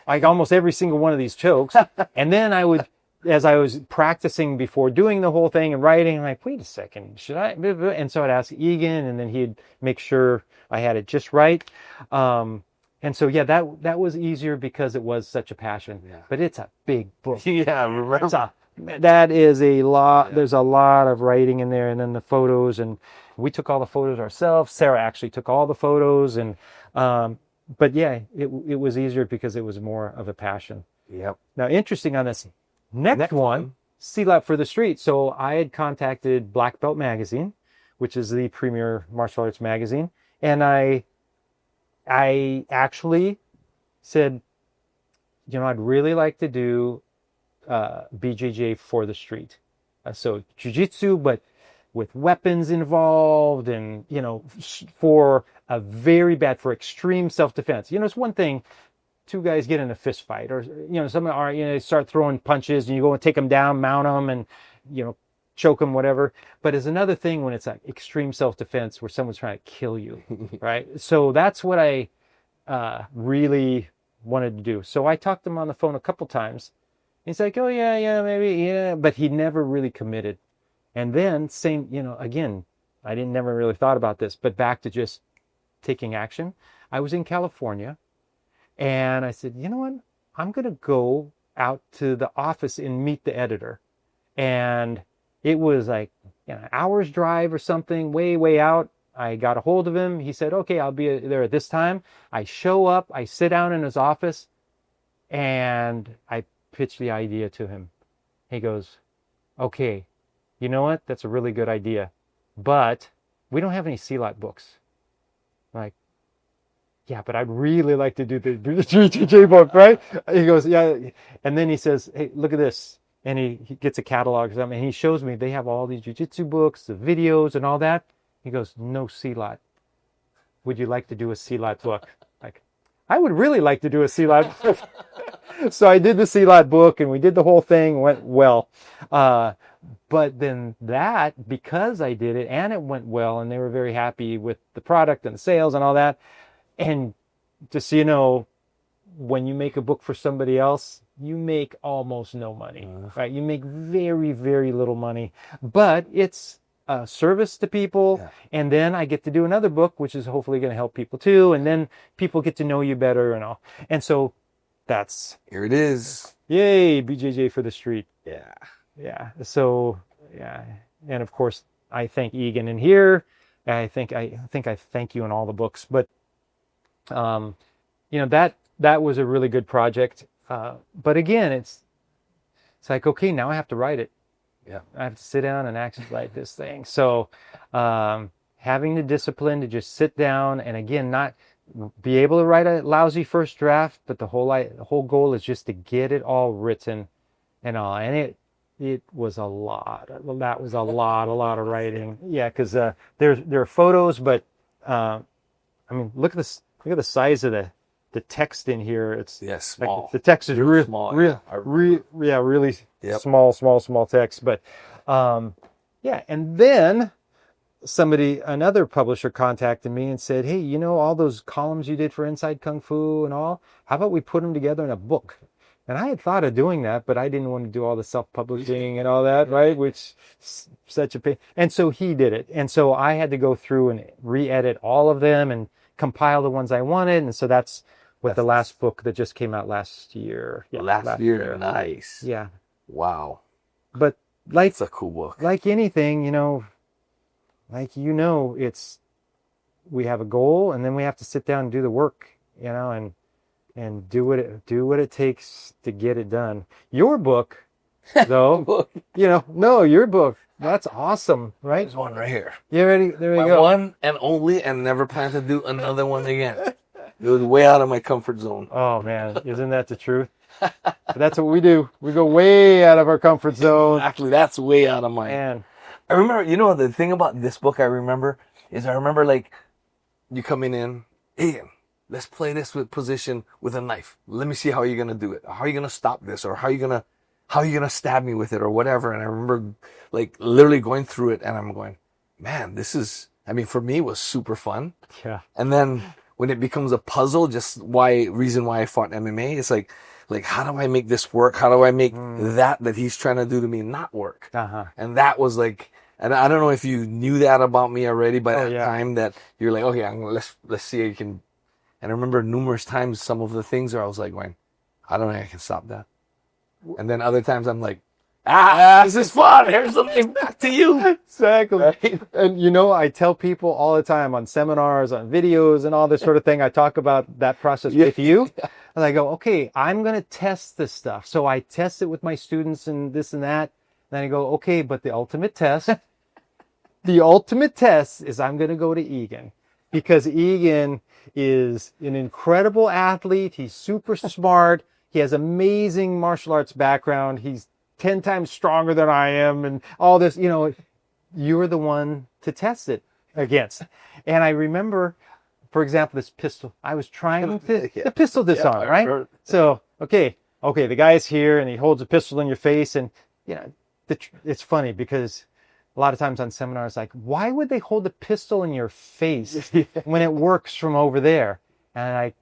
like almost every single one of these chokes. And then I would, as I was practicing before doing the whole thing and writing, I'm like, wait a second, should I? And so I'd ask Egan, and then he'd make sure I had it just right. And so, yeah, that was easier because it was such a passion. Yeah. But it's a big book. Yeah, remember? That is a lot. Yeah. There's a lot of writing in there, and then the photos, and we took all the photos ourselves. Sarah actually took all the photos, and but yeah, it was easier because it was more of a passion. Yep. Now, interesting on this next one, Sea Lab for the Street. So I had contacted Black Belt Magazine, which is the premier martial arts magazine, and I actually said, I'd really like to do BJJ for the street. So jiu-jitsu, but with weapons involved, and, for extreme self-defense. It's one thing, two guys get in a fist fight, or, some are, start throwing punches, and you go and take them down, mount them, and, choke them, whatever. But it's another thing when it's like extreme self-defense where someone's trying to kill you, right? So that's what I really wanted to do. So I talked to him on the phone a couple times. He's like, oh, yeah, maybe, yeah. But he never really committed. And then, again, I never really thought about this, but back to just taking action. I was in California, and I said, you know what? I'm going to go out to the office and meet the editor. And it was like an hour's drive or something, way, way out. I got a hold of him. He said, okay, I'll be there at this time. I show up. I sit down in his office, and I pitch the idea to him. He goes, okay, you know what? That's a really good idea. But we don't have any CLAT books. I'm like, yeah, but I'd really like to do the GTJ book, right? He goes, yeah. And then he says, hey, look at this. And he gets a catalog or something, and he shows me they have all these jiu-jitsu books, the videos and all that. He goes, no CLAT. Would you like to do a CLAT book? Like, I would really like to do a CLAT book. So I did the CLAT book, and we did the whole thing, went well. But then that, because I did it and it went well, and they were very happy with the product and the sales and all that. And just so you know, when you make a book for somebody else, you make almost no money, right? You make very, very little money, but it's a service to people. Yeah. And then I get to do another book, which is hopefully going to help people too. And then people get to know you better and all. And so that's... Here it is. Yay, BJJ for the street. Yeah. Yeah. So, yeah. And of course, I thank Egan in here. I think I thank you in all the books. But, that was a really good project. But again, it's like, okay, now I have to write it. Yeah. I have to sit down and actually write this thing. So having the discipline to just sit down and, again, not be able to write a lousy first draft, but the whole goal is just to get it all written and all. And it was a lot. That was a lot of writing. Yeah, because there are photos, but look at the size of the text in here. It's small. Like the text is real small. really Yep. small text. But and then another publisher contacted me and said, hey, you know, all those columns you did for Inside Kung Fu and all, how about we put them together in a book? And I had thought of doing that, but I didn't want to do all the self-publishing and all that, right? Which is such a pain. And so he did it. And so I had to go through and re-edit all of them and compile the ones I wanted. And so that's the last book that just came out last year. Yeah, last year. Nice. Yeah. Wow. But like, it's a cool book. Like anything, you know, we have a goal and then we have to sit down and do the work, you know, and do what it takes to get it done. Your book, though, you know, no, your book, that's awesome, right? There's one right here. You ready? There we go. One and only, and never plan to do another one again. It was way out of my comfort zone. Oh man, isn't that the truth? But that's what we do. We go way out of our comfort zone. Actually, that's way out of mine. Man. I remember, you know, the thing about this book I remember like you coming in, Egan, let's play this position with a knife. Let me see how you're gonna do it. How are you gonna stop this? Or how are you gonna stab me with it or whatever? And I remember like literally going through it and I'm going, man, for me it was super fun. Yeah. And then when it becomes a puzzle, reason why I fought MMA, it's like how do I make this work? How do I make that he's trying to do to me not work? Uh-huh. And that was like, and I don't know if you knew that about me already by that time, that you're like, okay, let's see if you can. And I remember numerous times some of the things where I was like going, I don't think I can stop that. And then other times I'm like, this is fun. Here's the knife back to you. Exactly. Right? And you know, I tell people all the time on seminars, on videos and all this sort of thing, I talk about that process with you. And I go, okay, I'm going to test this stuff. So I test it with my students and this and that. Then I go, okay, but the ultimate test is I'm going to go to Egan, because Egan is an incredible athlete. He's super smart. He has amazing martial arts background. He's 10 times stronger than I am and all this, you know, you're the one to test it against. And I remember, for example, this pistol. I was trying the pistol disarm, right? So, okay, the guy's here and he holds a pistol in your face, and you know, it's funny because a lot of times on seminars, like, why would they hold a pistol in your face when it works from over there? And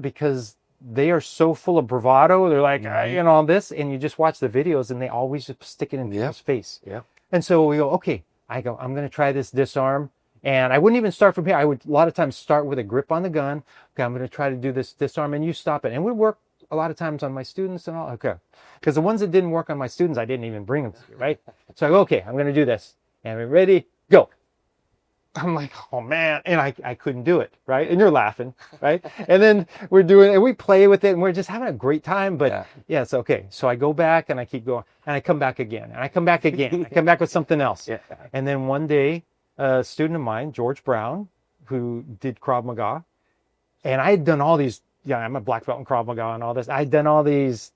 because they are so full of bravado. They're like, you know, all this, and you just watch the videos and they always just stick it in his face. Yeah. And so we go, okay, I'm going to try this disarm. And I wouldn't even start from here. I would a lot of times start with a grip on the gun. Okay, I'm going to try to do this disarm, and you stop it. And we work a lot of times on my students and all. Okay. Because the ones that didn't work on my students, I didn't even bring them to you, right? So I go, okay, I'm going to do this. And we're ready, go. I'm like, oh man, and I couldn't do it, right? And you're laughing, right? And then we're doing, and we play with it, and we're just having a great time. But yeah, it's okay. So I go back and I keep going, and I come back again, and I come back again. I come back with something else. Yeah. And then one day, a student of mine, George Brown, who did Krav Maga, and I had done all these. Yeah, I'm a black belt in Krav Maga and all this. I had done all these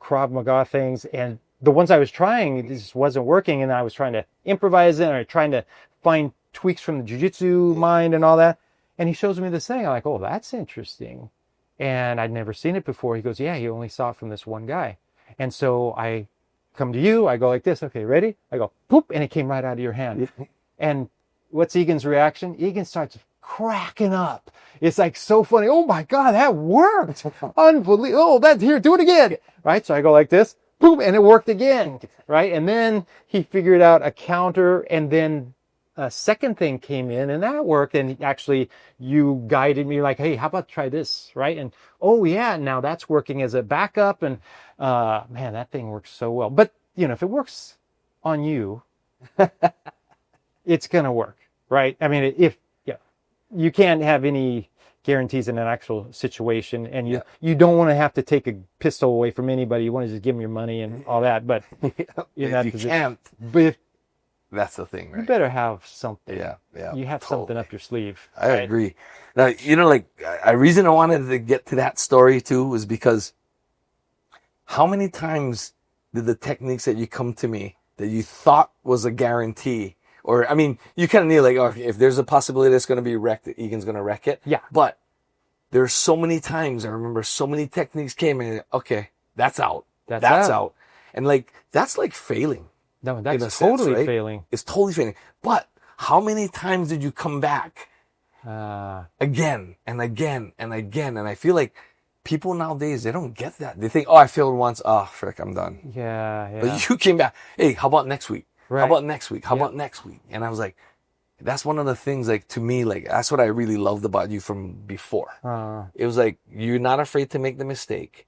Krav Maga things, and the ones I was trying, it just wasn't working, and I was trying to improvise it, or trying to find tweaks from the Jiu-Jitsu mind and all that. And he shows me this thing. I'm like, oh, that's interesting. And I'd never seen it before. He goes, yeah, he only saw it from this one guy. And so I come to you, I go like this, okay, ready? I go, poop, and it came right out of your hand. And what's Egan's reaction? Egan starts cracking up. It's like so funny. Oh my God, that worked. Unbelievable. Oh, that's here, do it again. Right? So I go like this, boom, and it worked again. Right? And then he figured out a counter, and then a second thing came in, and that worked. And actually you guided me like, hey, how about try this? Right? And oh yeah, now that's working as a backup. And man, that thing works so well. But you know, if it works on you, it's going to work. Right? I mean, you can't have any guarantees in an actual situation, and you don't want to have to take a pistol away from anybody. You want to just give them your money and all that, but you can't. But that's the thing, right? You better have something. Yeah. You have something up your sleeve. I agree. Now, you know, like a reason I wanted to get to that story too was because how many times did the techniques that you come to me that you thought was a guarantee, or, I mean, you kind of knew, like, oh, if there's a possibility that's going to be wrecked, Egan's going to wreck it. Yeah. But there's so many times, I remember so many techniques came in, okay, that's out. That's out. And, like, that's like failing. No, that's totally failing. It's totally failing. But how many times did you come back? Uh, Again and again and again. And I feel like people nowadays, they don't get that. They think, oh, I failed once. Oh, frick, I'm done. yeah. But you came back. Hey, how about next week? Right. How about next week? How about next week? And I was like, that's one of the things, like, to me, like, that's what I really loved about you from before. It was like, you're not afraid to make the mistake.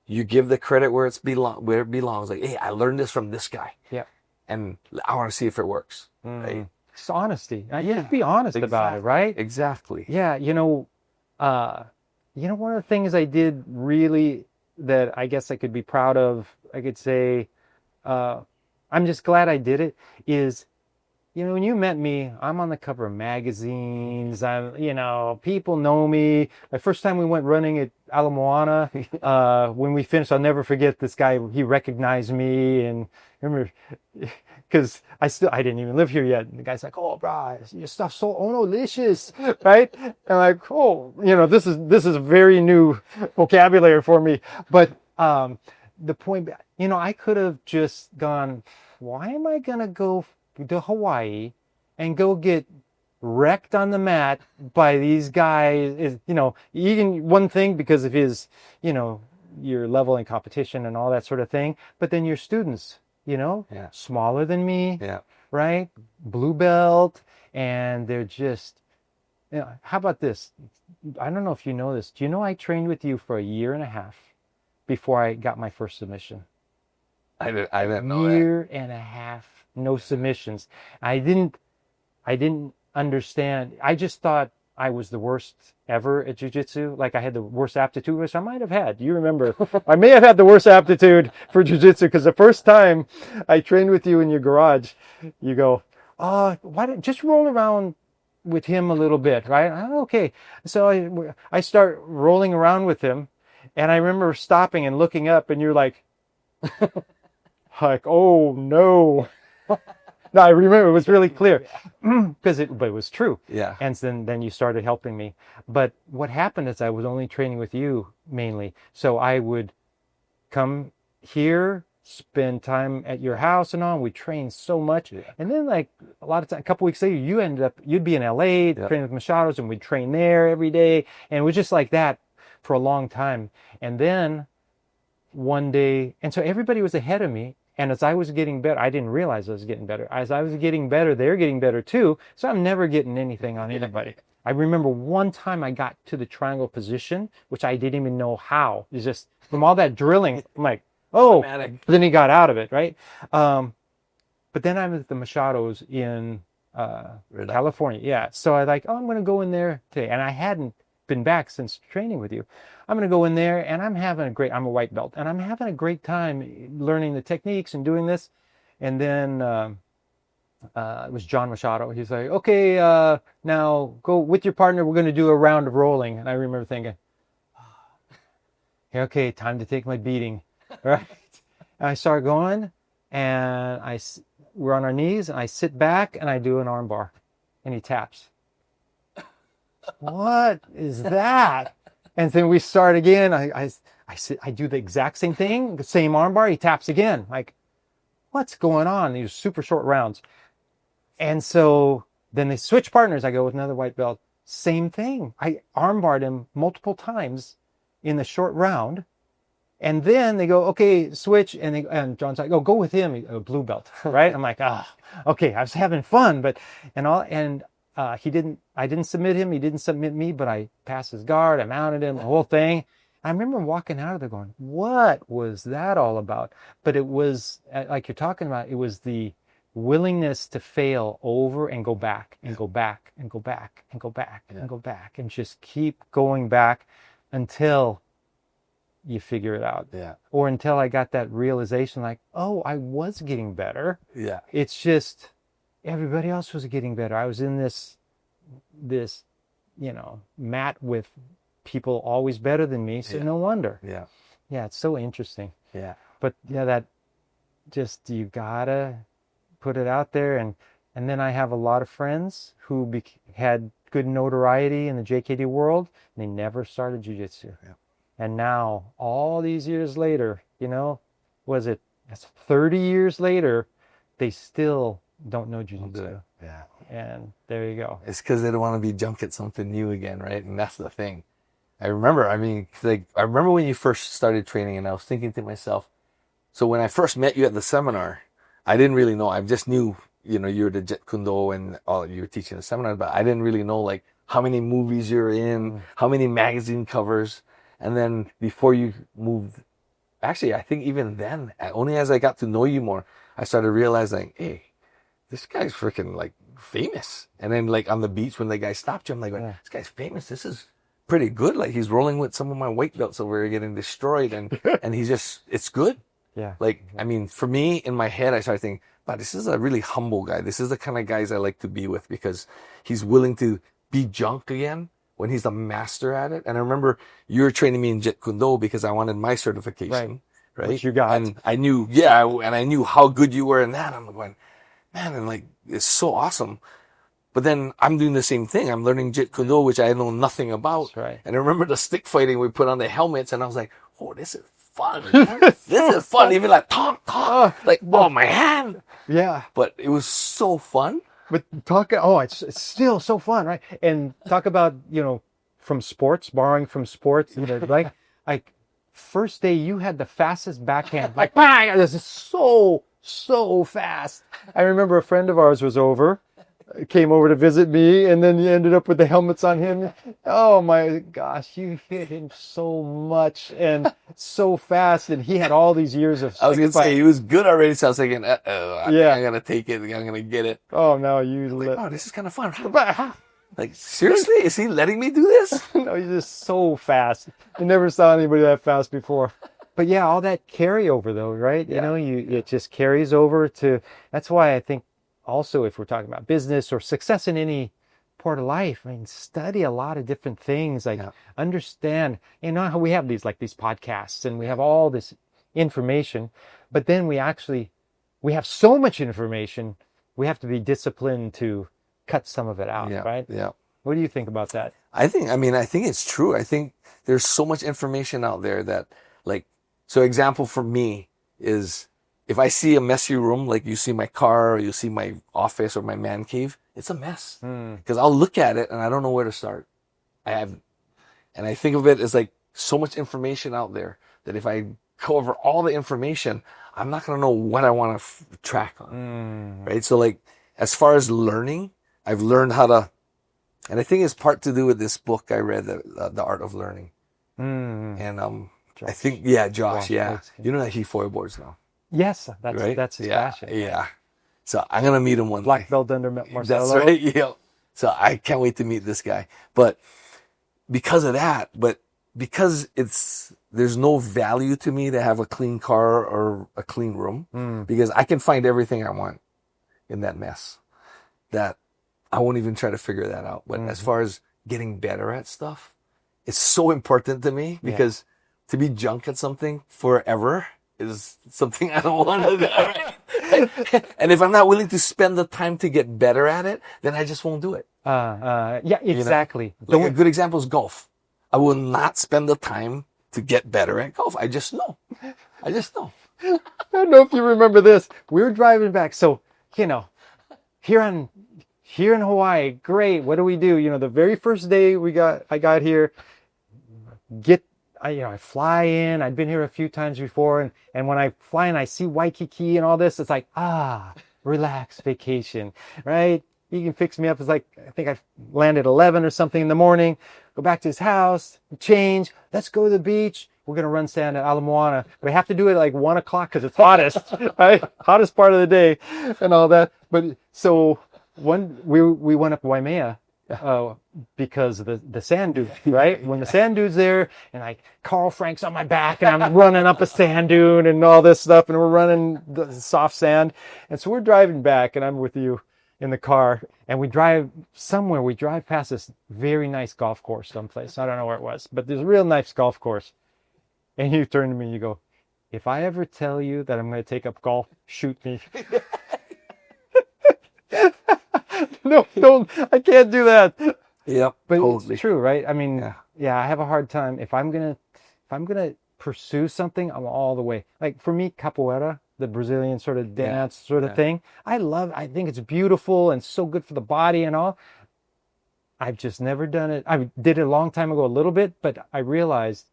You give the credit where where it belongs. Like, hey, I learned this from this guy. Yeah. And I want to see if it works. Right? It's honesty. You have to be honest about it, right? Exactly. Yeah. One of the things I did really that I guess I could be proud of, I could say, I'm just glad I did it, is, when you met me, I'm on the cover of magazines. People know me. The first time we went running at Ala Moana, when we finished, I'll never forget this guy. He recognized me, and I remember, because I didn't even live here yet. And the guy's like, "Oh, bro, your stuff's so delicious," right? And I'm like, "Oh, this is a very new vocabulary for me." But the point, I could have just gone, "Why am I gonna go to Hawaii and go get wrecked on the mat by these guys?" Egan, one thing because of his, your level in competition and all that sort of thing, but then your students, smaller than me, right? Blue belt, and they're just, how about this? I don't know if you know this. Do you know I trained with you for 1.5 years before I got my first submission? I didn't know that. 1.5 years. No submissions. I didn't understand. I just thought I was the worst ever at jiu-jitsu. Like I had the worst aptitude, which I might have had. You remember, I may have had the worst aptitude for jiu-jitsu because the first time I trained with you in your garage, you go, "Oh, why don't just roll around with him a little bit," right? Okay. So I start rolling around with him, and I remember stopping and looking up, and you're like, "Oh no." No, I remember it was really clear but it was true. Yeah. And then you started helping me. But what happened is I was only training with you mainly. So I would come here, spend time at your house and all. We trained so much. Yeah. And then like a lot of time, a couple weeks later, you'd be in LA training with Machados, and we'd train there every day. And it was just like that for a long time. And then one day, and so everybody was ahead of me. And as I was getting better, I didn't realize I was getting better. As I was getting better, they're getting better too. So I'm never getting anything on anybody. I remember one time I got to the triangle position, which I didn't even know how. It's just from all that drilling, I'm like, oh, Automatic. Then he got out of it, right? But then I was at the Machados in California. Yeah. So I I'm going to go in there today. And I hadn't been back since training with you. I'm going to go in there, and I'm a white belt, and I'm having a great time learning the techniques and doing this. And then it was John Machado. He's like, "Okay, now go with your partner. We're going to do a round of rolling." And I remember thinking, okay, time to take my beating, right? And I start going, and we're on our knees, and I sit back, and I do an arm bar, and he taps. What is that? And then we start again. I do the exact same thing, the same arm bar. He taps again. Like, what's going on? These super short rounds. And so then they switch partners. I go with another white belt. Same thing. I arm barred him multiple times in the short round. And then they go, okay, switch. And John's like, oh, go with him, a blue belt, right? I'm like, okay, I was having fun, I didn't submit him. He didn't submit me, but I passed his guard. I mounted him, the whole thing. I remember walking out of there going, what was that all about? But it was, like you're talking about, it was the willingness to fail over and go back and go back and go back and go back and go back and just keep going back until you figure it out. Yeah. Or until I got that realization like, oh, I was getting better. Yeah. It's just everybody else was getting better. I was in this mat with people always better than me, so no wonder. Yeah. Yeah, it's so interesting. Yeah. But that just, you gotta put it out there. And then I have a lot of friends who had good notoriety in the JKD world, and they never started jiu-jitsu. Yeah. And now, all these years later, that's 30 years later, they still don't know I'll do jiu-jitsu. it. Yeah. And there you go. It's because they don't want to be junk at something new again, right? And that's the thing. I remember, I mean, like, I remember when you first started training, and I was thinking to myself, so when I first met you at the seminar, I didn't really know. I just knew, you know, you were the Jet Kundo and all, you were teaching the seminar, but I didn't really know, like, how many movies you're in, how many magazine covers. And then before you moved, actually, I think even then, only as I got to know you more, I started realizing, hey, this guy's freaking, like, famous. And then, like, on the beach when the guy stopped you, I'm like, this guy's famous. This is pretty good. Like, he's rolling with some of my white belts over here getting destroyed. And he's just, it's good. Yeah. Like, I mean, for me, in my head, I started thinking, wow, this is a really humble guy. This is the kind of guys I like to be with because he's willing to be junk again when he's the master at it. And I remember you were training me in Jet Kundo because I wanted my certification. Right. Which you got. And I knew, and I knew how good you were in that. I'm going, man, and like, it's so awesome. But then I'm doing the same thing. I'm learning Jet Kundo, which I know nothing about. That's right. And I remember the stick fighting, we put on the helmets, and I was like, oh, this is fun. This is fun. Even like, like, oh, my hand. Yeah. But it was so fun. But it's still so fun, right? And talk about, you know, from sports, borrowing from sports, you know, like first day you had the fastest backhand, like, bang, this is so fast. I remember a friend of ours was came over to visit me, and then you ended up with the helmets on him. Oh my gosh, you hit him so much and so fast, and he had all these years of. I was gonna say he was good already, so I was thinking, I think I'm gonna take it. I'm gonna get it. Oh no, oh, this is kind of fun. Like, seriously, is he letting me do this? No, he's just so fast. I never saw anybody that fast before. But yeah, all that carryover though, right? Yeah. You know, it just carries over to. That's why I think. Also, if we're talking about business or success in any part of life, I mean, study a lot of different things, like understand, you know, how we have these podcasts and we have all this information, but then we have so much information, we have to be disciplined to cut some of it out, right? Yeah. What do you think about that? I think it's true. I think there's so much information out there that, like, so example for me is, if I see a messy room, like you see my car or you see my office or my man cave, it's a mess. Because I'll look at it and I don't know where to start. And I think of it as like so much information out there that if I go over all the information, I'm not going to know what I want to track on. Right? So like, as far as learning, I've learned how to, and I think it's part to do with this book I read, The Art of Learning. And I think, Josh, you know that he foilboards now. Yes, that's his passion. Yeah. So I'm going to meet him one Black day. belt under Marcelo. That's right. Yeah. So I can't wait to meet this guy. But because of that, because there's no value to me to have a clean car or a clean room, because I can find everything I want in that mess, that I won't even try to figure that out. But as far as getting better at stuff, it's so important to me, because to be junk at something forever is something I don't want to do. And if I'm not willing to spend the time to get better at it, then I just won't do it. Yeah, exactly. You know? Like a good example is golf. I will not spend the time to get better at golf. I just know. I don't know if you remember this. We were driving back. So, you know, here in Hawaii, great. What do we do? You know, the very first day I got here, I fly in. I'd been here a few times before, and when I fly in, I see Waikiki and all this. It's like, relax, vacation, right? He can fix me up. It's like, I think I landed 11 or something in the morning. Go back to his house, change. Let's go to the beach. We're gonna run sand at Ala Moana. We have to do it like 1 o'clock because it's hottest, right? Hottest part of the day, and all that. But so we went up Waimea. Because of the sand dune, right? When the sand dune's there, and like Carl Frank's on my back, and I'm running up a sand dune and all this stuff, and we're running the soft sand. And so we're driving back, and I'm with you in the car, and we drive past this very nice golf course someplace. I don't know where it was, but there's a real nice golf course. And you turn to me and you go, if I ever tell you that I'm going to take up golf, shoot me. No, don't. I can't do that. Yep, but totally. It's true, right? I mean, I have a hard time if I'm gonna pursue something. I'm all the way. Like for me, capoeira, the Brazilian sort of dance sort of thing. I think it's beautiful and so good for the body and all. I've just never done it. I did it a long time ago, a little bit, but I realized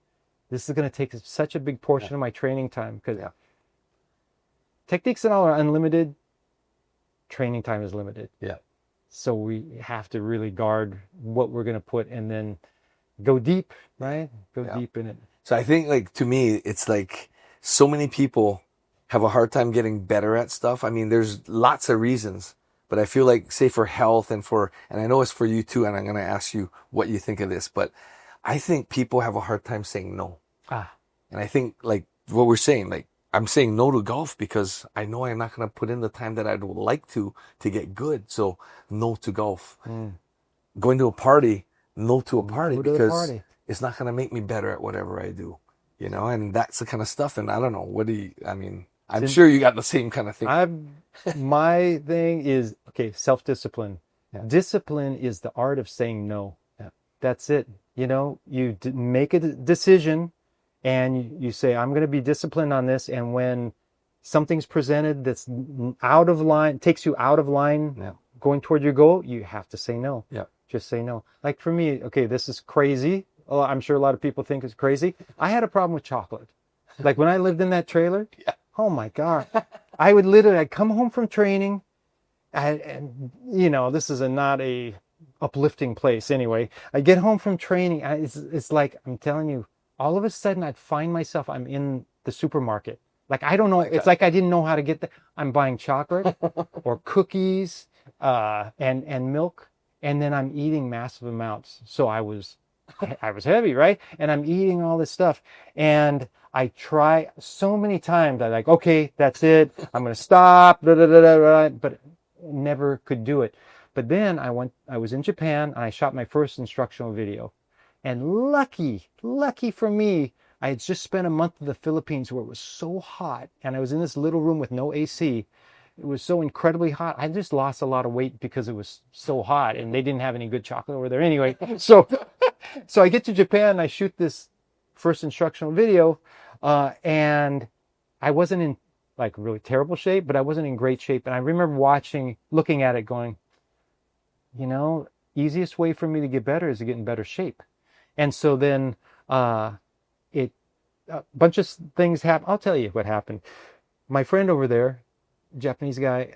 this is going to take such a big portion of my training time, because techniques and all are unlimited. Training time is limited. Yeah. So we have to really guard what we're going to put, and then go deep, right? Go deep in it. So I think, like, to me, it's like so many people have a hard time getting better at stuff. I mean, there's lots of reasons, but I feel like, say, for health and I know it's for you too, and I'm going to ask you what you think of this, but I think people have a hard time saying no. And I think, like what we're saying, like, I'm saying no to golf because I know I'm not going to put in the time that I'd like to get good. So no to golf. Going to a party, no to a party, because it's not going to make me better at whatever I do, you know, and that's the kind of stuff. And I don't know, I'm sure you got the same kind of thing. My thing is, self-discipline. Discipline is the art of saying no. That's it. You know, you make a decision, and you say, I'm going to be disciplined on this. And when something's presented that's out of line, takes you out of line, going toward your goal, you have to say no. Just say no. Like for me, this is crazy. I'm sure a lot of people think it's crazy. I had a problem with chocolate. Like when I lived in that trailer, oh my God. I'd come home from training, and you know, this is not a uplifting place anyway. I get home from training, it's like, I'm telling you, all of a sudden I'd find myself, I'm in the supermarket. Like, I don't know, it's like I didn't know how to get there. I'm buying chocolate or cookies and milk, and then I'm eating massive amounts. So I was heavy, right? And I'm eating all this stuff, and I try so many times. I'm like, okay, that's it. I'm going to stop, but never could do it. But then I was in Japan, and I shot my first instructional video. And lucky for me, I had just spent a month in the Philippines where it was so hot, and I was in this little room with no AC. It was so incredibly hot. I just lost a lot of weight because it was so hot, and they didn't have any good chocolate over there anyway. So I get to Japan, and I shoot this first instructional video, and I wasn't in like really terrible shape, but I wasn't in great shape. And I remember looking at it going, you know, easiest way for me to get better is to get in better shape. And so then a bunch of things happened. I'll tell you what happened. My friend over there, Japanese guy,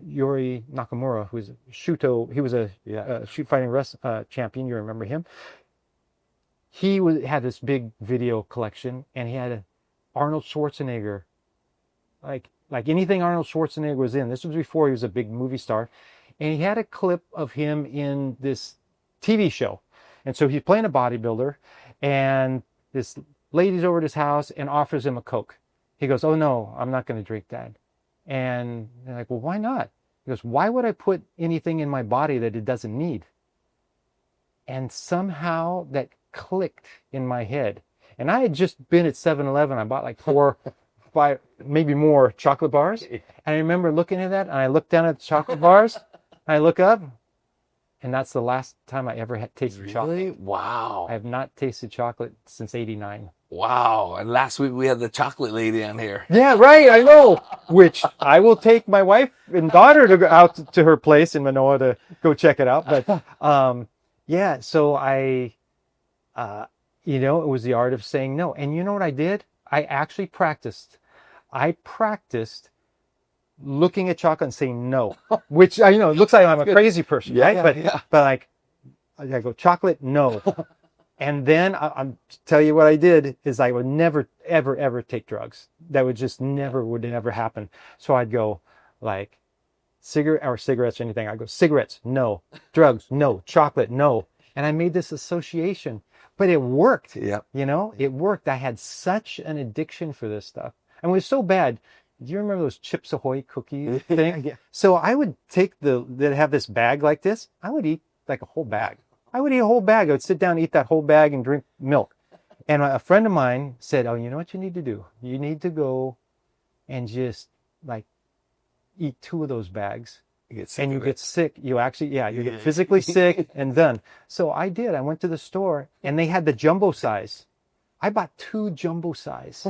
Yori Nakamura, who's Shuto, he was a shoot fighting champion. You remember him? He had this big video collection, and he had Arnold Schwarzenegger, like anything Arnold Schwarzenegger was in. This was before he was a big movie star, and he had a clip of him in this TV show. And so he's playing a bodybuilder, and this lady's over at his house and offers him a Coke. He goes, "Oh no, I'm not going to drink that." And they're like, "Well, why not?" He goes, "Why would I put anything in my body that it doesn't need?" And somehow that clicked in my head. And I had just been at 7-Eleven. I bought like 4, 5, maybe more chocolate bars. And I remember looking at that, and I looked down at the chocolate bars. I look up, and that's the last time I ever had tasted chocolate. Wow. I have not tasted chocolate since '89. Wow. And last week we had the chocolate lady on here. Yeah, right. I know. Which I will take my wife and daughter to go out to her place in Manoa to go check it out. But yeah, so you know, it was the art of saying no. And you know what I did? I actually practiced. I practiced looking at chocolate and saying no, which you know, it looks like I'm a crazy person, right? But like, I go, chocolate, no. And then I'll tell you what I did is I would never, ever, ever take drugs. That would never happen. So I'd go like cigarettes or anything. I'd go cigarettes, no. Drugs, no. Chocolate, no. And I made this association, but it worked. Yeah. You know, it worked. I had such an addiction for this stuff. And it was so bad. Do you remember those Chips Ahoy cookie thing? Yeah. So I would take they'd have this bag like this. I would eat like a whole bag. I would eat a whole bag. I would sit down and eat that whole bag and drink milk. And a friend of mine said, "Oh, you know what you need to do? You need to go and just like eat 2 of those bags." You get sick and you of get sick. You actually, you get physically sick and done. So I did. I went to the store, and they had the jumbo size. I bought 2 jumbo size.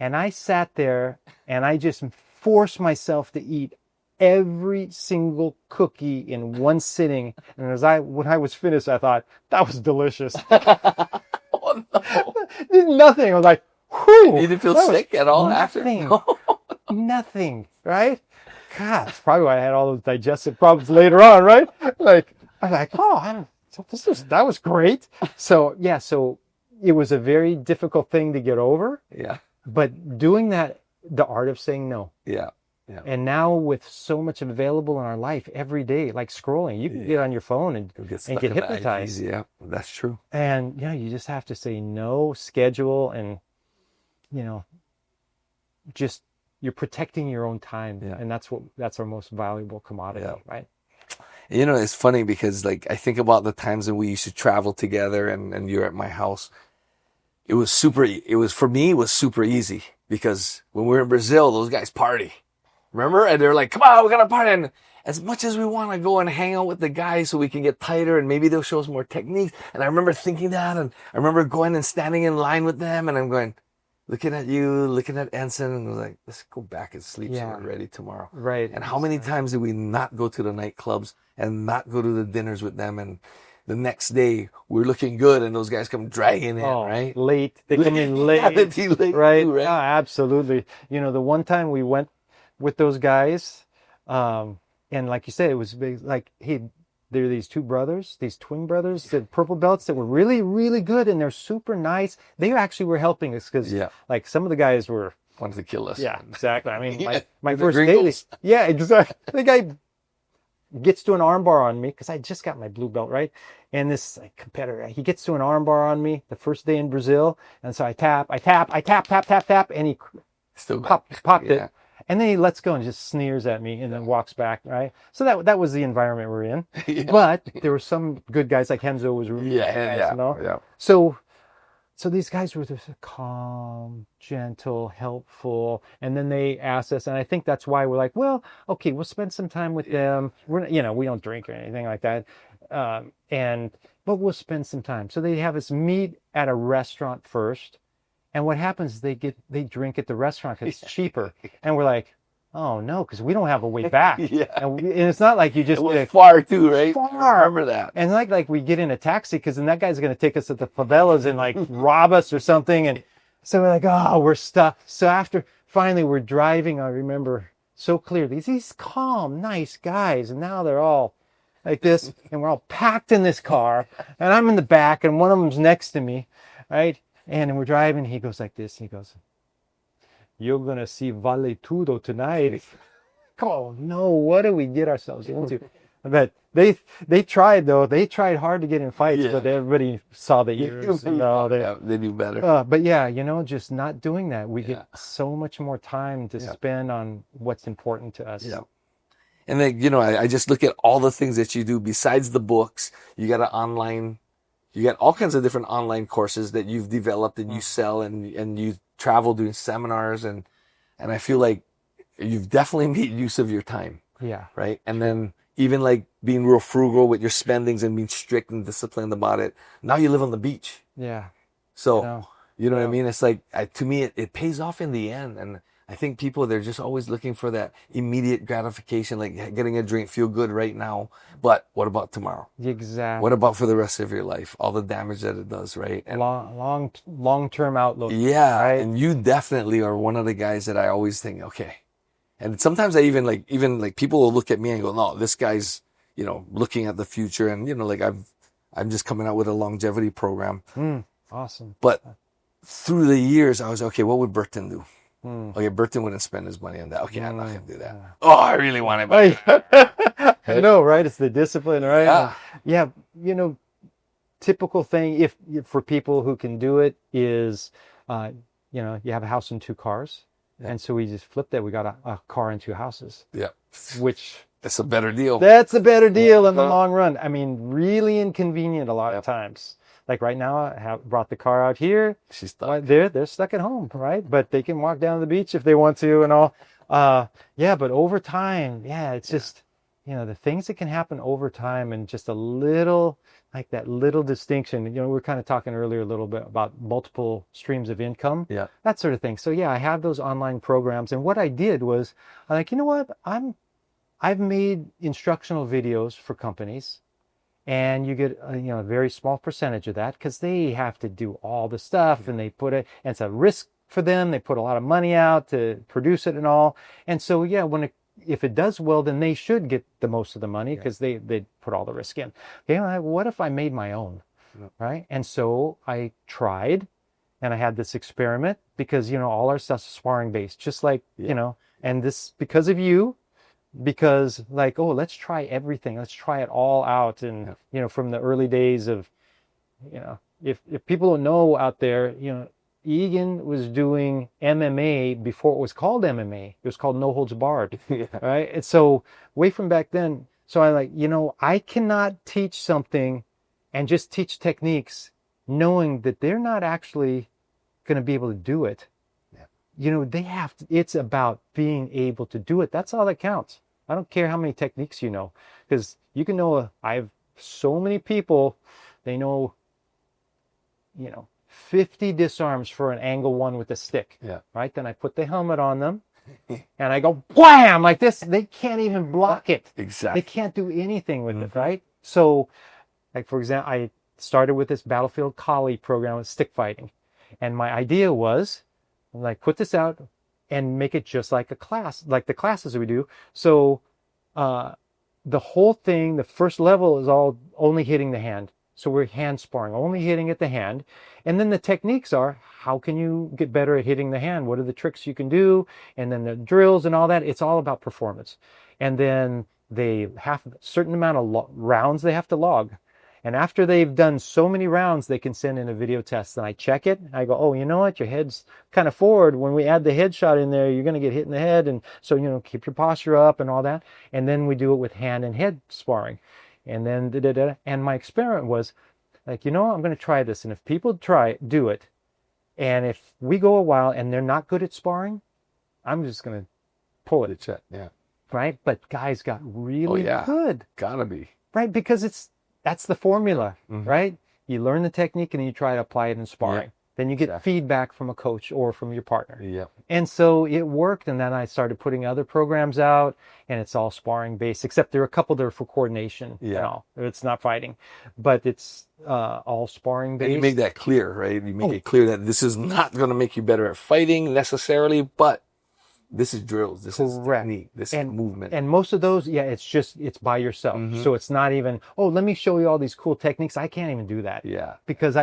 And I sat there and I just forced myself to eat every single cookie in one sitting. And when I was finished, I thought, that was delicious. Oh, no. Did nothing. I was like, whew. You didn't feel sick at all after? Nothing. Nothing, right? God, that's probably why I had all those digestive problems later on, right? Like, I'm like, that was great. So, yeah, so it was a very difficult thing to get over. Yeah. But doing that, the art of saying no. Yeah. Yeah. And now with so much available in our life every day, like scrolling, you can get on your phone and get hypnotized. Yeah, that's true. And, you just have to say no, schedule, and, just you're protecting your own time. Yeah. And that's our most valuable commodity, right? It's funny because like I think about the times when we used to travel together and you're at my house. It was super easy because when we were in Brazil, those guys party. Remember? And they're like, come on, we're going to party. And as much as we want to go and hang out with the guys so we can get tighter and maybe they'll show us more techniques. And I remember thinking that, and I remember going and standing in line with them, and I'm going, looking at you, looking at Ensign, and I was like, let's go back and sleep so we're ready tomorrow. Right. And how many times did we not go to the nightclubs and not go to the dinners with them? And the next day we're looking good and those guys come dragging in, right? Late. They come in late. late right? too, right? Oh, absolutely. The one time we went with those guys, and like you said, it was big, like, hey, there are these two brothers, these twin brothers, the purple belts that were really, really good, and they're super nice. They actually were helping us because, like, some of the guys were wanted to kill us. Yeah, exactly. I mean, my The first gringos. day, yeah, exactly. The guy gets to an armbar on me because I just got my blue belt, right? And this competitor, he gets to an armbar on me the first day in Brazil, and so I tap, and he Still popped it. And then he lets go and just sneers at me and then walks back, right? So that was the environment we're in. But there were some good guys, like Henzo was really nice, So these guys were just calm, gentle, helpful. And then they asked us, and I think that's why we're like, well, okay, we'll spend some time with them. We're, we don't drink or anything like that. But we'll spend some time. So they have us meet at a restaurant first. And what happens is they drink at the restaurant because it's cheaper. And we're like, oh no, because we don't have a way back. And it's not like you just... It was far too, right? Far. I remember that. And like we get in a taxi because then that guy's going to take us to the favelas and like rob us or something. And so we're like, oh, we're stuck. So after finally we're driving, I remember so clearly, these calm, nice guys. And now they're all like this. And we're all packed in this car. And I'm in the back and one of them's next to me, right? And we're driving, he goes like this, he goes, you're going to see Vale Tudo tonight. Oh, no, what do we get ourselves into? But they tried, though. They tried hard to get in fights, but everybody saw the ears. They knew better. But just not doing that. We get so much more time to spend on what's important to us. Yeah. And then, I just look at all the things that you do besides the books. You got all kinds of different online courses that you've developed and you sell and you travel doing seminars and I feel like you've definitely made use of your time. Yeah. Right. And then even like being real frugal with your spendings and being strict and disciplined about it. Now you live on the beach. Yeah. So, you know what I mean? It's like, to me, it pays off in the end. And I think people, they're just always looking for that immediate gratification, like getting a drink, feel good right now. But what about tomorrow? Exactly. What about for the rest of your life? All the damage that it does, right? And long-term outlook. Yeah. Right? And you definitely are one of the guys that I always think, okay. And sometimes I even people will look at me and go, no, this guy's, looking at the future. And, I'm just coming out with a longevity program. Awesome. But through the years, I was, okay, what would Burton do? Okay, Burton wouldn't spend his money on that. Okay, I'm not going to do that. Oh, I really want it. I know, right? It's the discipline, right? Yeah. Typical thing for people who can do it is, you have a house and two cars. Yeah. And so we just flipped that. We got a car and two houses. Yeah. Which... That's a better deal. That's a better deal in the long run. I mean, really inconvenient a lot of times. Like right now, I have brought the car out here. She's stuck. They're stuck at home, right? But they can walk down to the beach if they want to and all. But over time, it's just, the things that can happen over time and just a little, like that little distinction. We were kind of talking earlier a little bit about multiple streams of income, that sort of thing. So yeah, I have those online programs. And what I did was I'm like, you know what? I've made instructional videos for companies, and you get a very small percentage of that because they have to do all the stuff and and it's a risk for them. They put a lot of money out to produce it and all. And so, yeah, if it does well, then they should get the most of the money because they put all the risk in. Okay, what if I made my own, right? And so I tried, and I had this experiment because, all our stuff's sparring based, just like, and this because of you, because like, oh, let's try everything. Let's try it all out. And, from the early days of, if people don't know out there, Egan was doing MMA before it was called MMA. It was called No Holds Barred, right? And so way from back then, so I like, I cannot teach something and just teach techniques knowing that they're not actually going to be able to do it. They have to, it's about being able to do it. That's all that counts. I don't care how many techniques you know, because you can know, I have so many people, they know, 50 disarms for an angle one with a stick, right? Then I put the helmet on them and I go wham like this. They can't even block it. Exactly. They can't do anything with it, right? So, like for example, I started with this Battlefield Collie program with Stickfighting, and my idea was like put this out and make it just like a class, like the classes we do. So, the whole thing, the first level is all only hitting the hand. So we're hand sparring, only hitting at the hand. And then the techniques are, how can you get better at hitting the hand? What are the tricks you can do? And then the drills and all that. It's all about performance. And then they have a certain amount of rounds they have to log. And after they've done so many rounds, they can send in a video test. And I check it. I go, oh, you know what? Your head's kind of forward. When we add the headshot in there, you're going to get hit in the head. And so, keep your posture up and all that. And then we do it with hand and head sparring. And then, and my experiment was like, I'm going to try this. And if people do it, and if we go a while and they're not good at sparring, I'm just going to pull it. Right? But guys got really good. Gotta be. Right? Because that's the formula, right? You learn the technique and then you try to apply it in sparring. Then you get feedback from a coach or from your partner. And so it worked. And then I started putting other programs out, and it's all sparring based, except there are a couple that are for coordination. It's not fighting, but it's all sparring based. And you make that clear, right? You make it clear that this is not going to make you better at fighting necessarily, but this is drills. This is technique. This is movement. And most of those, it's by yourself. So it's not even, let me show you all these cool techniques. I can't even do that. Because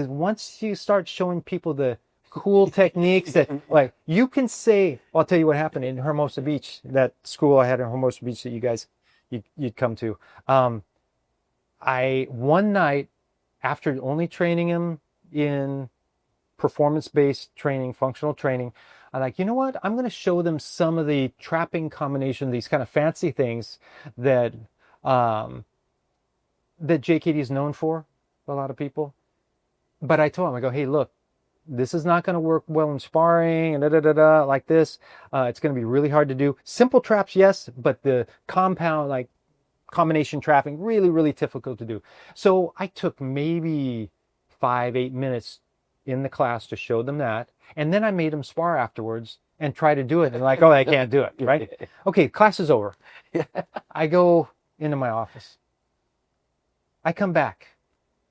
once you start showing people the cool techniques that, like, you can say, I'll tell you what happened in Hermosa Beach, that school I had in Hermosa Beach that you guys, you'd come to. One night, after only training him in performance-based training, functional training, I'm like, you know what? I'm going to show them some of the trapping combination, these kind of fancy things that JKD is known for a lot of people. But I told him, I go, hey, look, this is not going to work well in sparring and like this. It's going to be really hard to do. Simple traps, yes, but the compound, like combination trapping, really, really difficult to do. So I took maybe 5-8 minutes in the class to show them that. And then I made them spar afterwards and try to do it. And like, oh, I can't do it, right? Okay, class is over. I go into my office. I come back.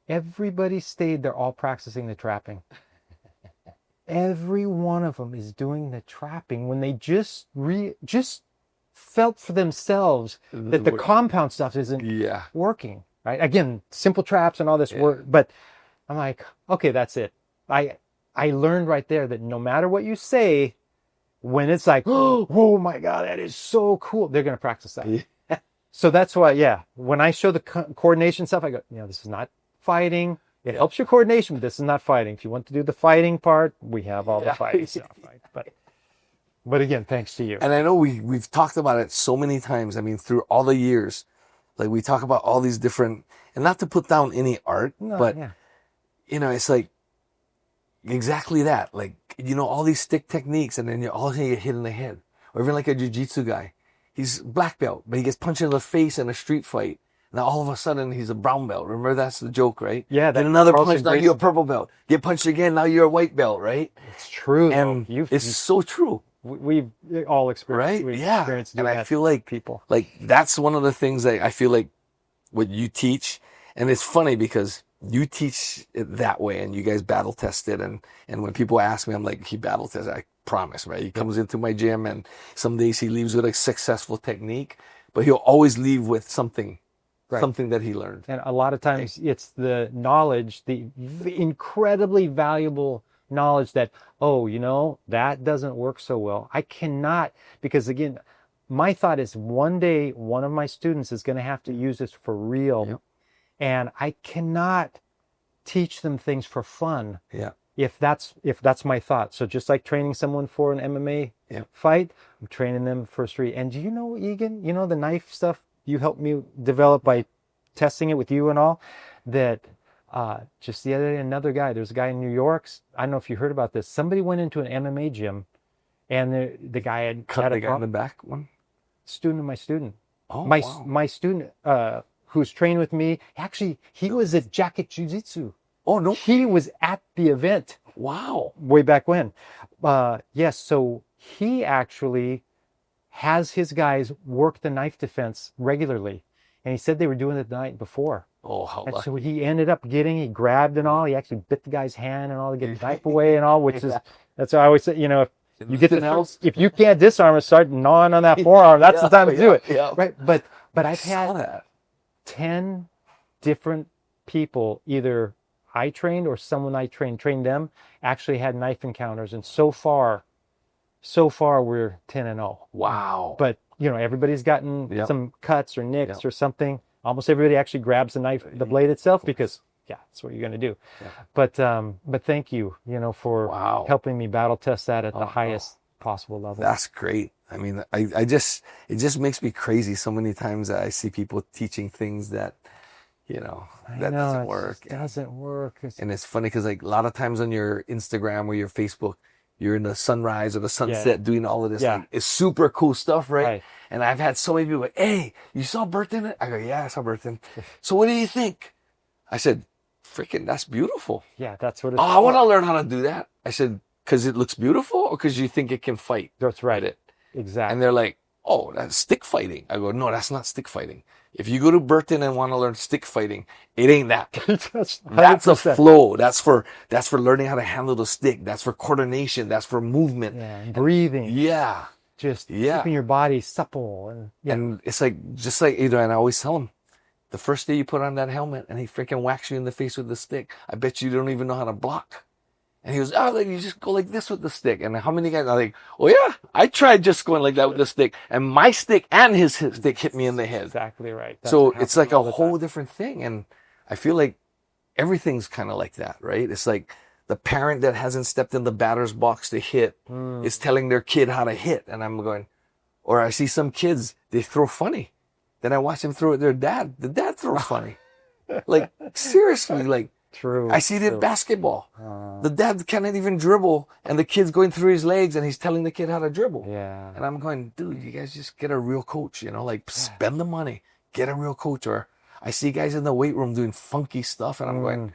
Everybody stayed there all practicing the trapping. Every one of them is doing the trapping when they just felt for themselves that the compound stuff isn't working, right? Again, simple traps and all this work, but I'm like, okay, that's it. I learned right there that no matter what you say, when it's like, oh my God, that is so cool, they're going to practice that. So that's why, when I show the coordination stuff, I go, this is not fighting. It helps your coordination, but this is not fighting. If you want to do the fighting part, we have all the fighting stuff, right? But again, thanks to you. And I know we've talked about it so many times. I mean, through all the years, like we talk about all these different, and not to put down any art, but it's like exactly that. Like, all these stick techniques, and then all of a sudden you get hit in the head. Or even like a jiu-jitsu guy. he's black belt, but he gets punched in the face in a street fight. Now all of a sudden he's a brown belt. Remember, that's the joke, right? Yeah. Then another Carlson punch, now Gracie- you're a purple belt. Get punched again, now you're a white belt, right? It's true. And it's so true, we've all experienced. right? We've Yeah. experienced And doing I that feel to like people. that's one of the things that I feel like what you teach, and it's funny because you teach it that way, and you guys battle test it, and when people ask me, I'm like, he battle tests. I promise, right? He comes into my gym, and some days he leaves with a successful technique, but he'll always leave with something. Right. Something that he learned. And a lot of times it's the knowledge, the incredibly valuable knowledge that, oh, you know, that doesn't work so well. I cannot, because again, my thought is one day one of my students is going to have to use this for real. Yep. And I cannot teach them things for fun. Yeah. If that's my thought. So just like training someone for an MMA fight, I'm training them for street. And do you know, Egan, you know, the knife stuff you helped me develop by testing it with you and all, that just the other day, another guy, there's a guy in New York, I don't know if you heard about this, somebody went into an MMA gym and the guy had Cut the guy in problem. the back one? Student of my student. Oh, my wow. my student who's trained with me, actually, he was at Jacket Jiu-Jitsu. Oh, no. He was at the event. Wow. Way back when. Yes, so he actually has his guys work the knife defense regularly. And he said they were doing it the night before. Oh, how And lucky. so he ended up he grabbed and all, he actually bit the guy's hand and all to get the knife away and all, which is, that's what I always say, you know, if you get if you can't disarm it, start gnawing on that forearm, that's the time to do it. Yeah. Right. But I've Saw had that. 10 different people, either I trained or someone I trained them, actually had knife encounters. And so far we're 10-0. Wow. But, you know, everybody's gotten Yep. some cuts or nicks Yep. or something. Almost everybody actually grabs the knife, the blade itself, because, yeah, that's what you're going to do. Yeah. But thank you, you know, for Wow. helping me battle test that at the Oh, highest possible level. That's great. I mean, it just makes me crazy so many times that I see people teaching things that, you know, that doesn't work. It doesn't work. And it's funny because like a lot of times on your Instagram or your Facebook, you're in the sunrise or the sunset doing all of this. Yeah. Like, it's super cool stuff, right? Right. And I've had so many people like, hey, you saw Burton? I go, yeah, I saw Burton. So what do you think? I said, freaking, that's beautiful. Yeah, that's what it's Oh, I want to learn how to do that. I said, because it looks beautiful or because you think it can fight? That's right. It. Exactly. And they're like, oh, that's stick fighting. I go, no, that's not stick fighting. If you go to Burton and want to learn stick fighting, it ain't that. That's That's a 100%. flow. That's for learning how to handle the stick. That's for coordination. That's for movement. Yeah, and breathing. Yeah. Just Yeah. keeping your body supple. And And it's like, just like, you know, and I always tell them, the first day you put on that helmet and he freaking whacks you in the face with the stick, I bet you don't even know how to block. And he goes, oh, like you just go like this with the stick. And how many guys are like, oh yeah, I tried just going like that with the stick. And my stick and his stick hit me in the head. exactly right. That's So what it's happens like a all the whole time. different thing. And I feel like everything's kind of like that, right? It's like the parent that hasn't stepped in the batter's box to hit is telling their kid how to hit. And I'm going, or I see some kids, they throw funny. Then I watch them throw at their dad. The dad throws funny. Like, seriously, like, True. I see it in true. basketball. The dad cannot even dribble, and the kid's going through his legs, and he's telling the kid how to dribble. Yeah. And I'm going, dude, you guys just get a real coach, you know, like spend the money, get a real coach. Or I see guys in the weight room doing funky stuff, and I'm going,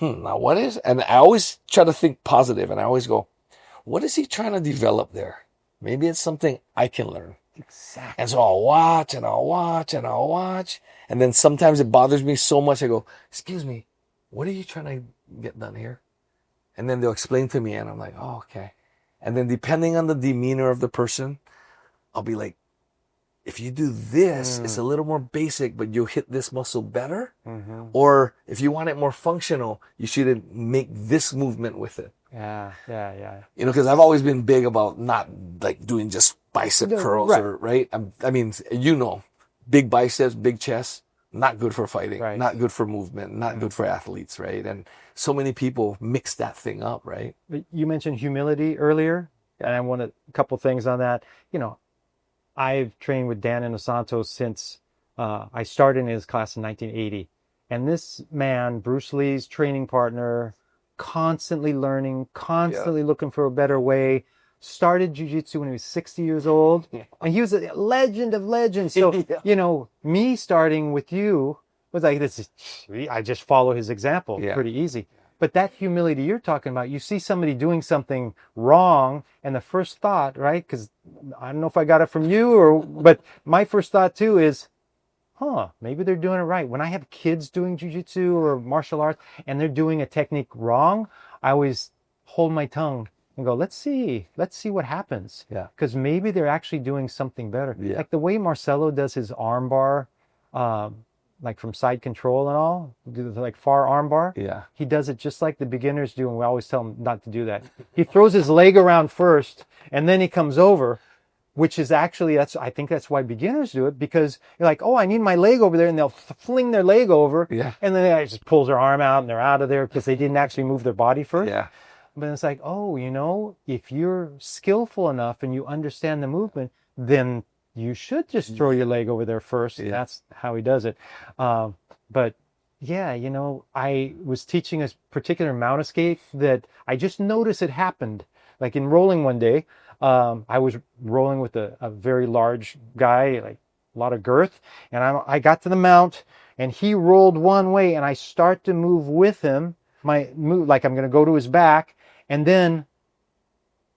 now what is? And I always try to think positive, and I always go, what is he trying to develop there? Maybe it's something I can learn. Exactly. And so I'll watch and I'll watch and I'll watch. And then sometimes it bothers me so much. I go, excuse me, what are you trying to get done here? And then they'll explain to me and I'm like, oh, okay. And then depending on the demeanor of the person, I'll be like, if you do this, it's a little more basic, but you'll hit this muscle better. Or if you want it more functional, you should make this movement with it. Yeah. You know, because I've always been big about not like doing just bicep curls right. or right. I mean, you know, big biceps, big chest, not good for fighting, Right. not good for movement, not good for athletes, right? And so many people mix that thing up, right? But you mentioned humility earlier, and I want a couple things on that. You know, I've trained with Dan Inosanto since I started in his class in 1980. And this man, Bruce Lee's training partner, constantly learning, constantly looking for a better way, started jiu-jitsu when he was 60 years old, and he was a legend of legends. So, you know, me starting with you was like, I just follow his example. Pretty easy. But that humility you're talking about, you see somebody doing something wrong, and the first thought, right? Because I don't know if I got it from you, but my first thought too is, maybe they're doing it right. When I have kids doing jiu-jitsu or martial arts and they're doing a technique wrong, I always hold my tongue and go, let's see what happens. Because maybe they're actually doing something better. Like the way Marcelo does his arm bar, like from side control and all, like far arm bar. He does it just like the beginners do, and we always tell him not to do that. He throws his leg around first, and then he comes over, which is actually, I think that's why beginners do it, because you're like, I need my leg over there, and they'll fling their leg over, and then they just pulls their arm out, and they're out of there because they didn't actually move their body first. But it's like, you know, if you're skillful enough and you understand the movement, then you should just throw your leg over there first. That's how he does it. But yeah, you know, I was teaching a particular mount escape that I just noticed it happened. Like in rolling one day, I was rolling with a very large guy, like a lot of girth, and I got to the mount, and he rolled one way, and I start to move with him, like I'm going to go to his back, and then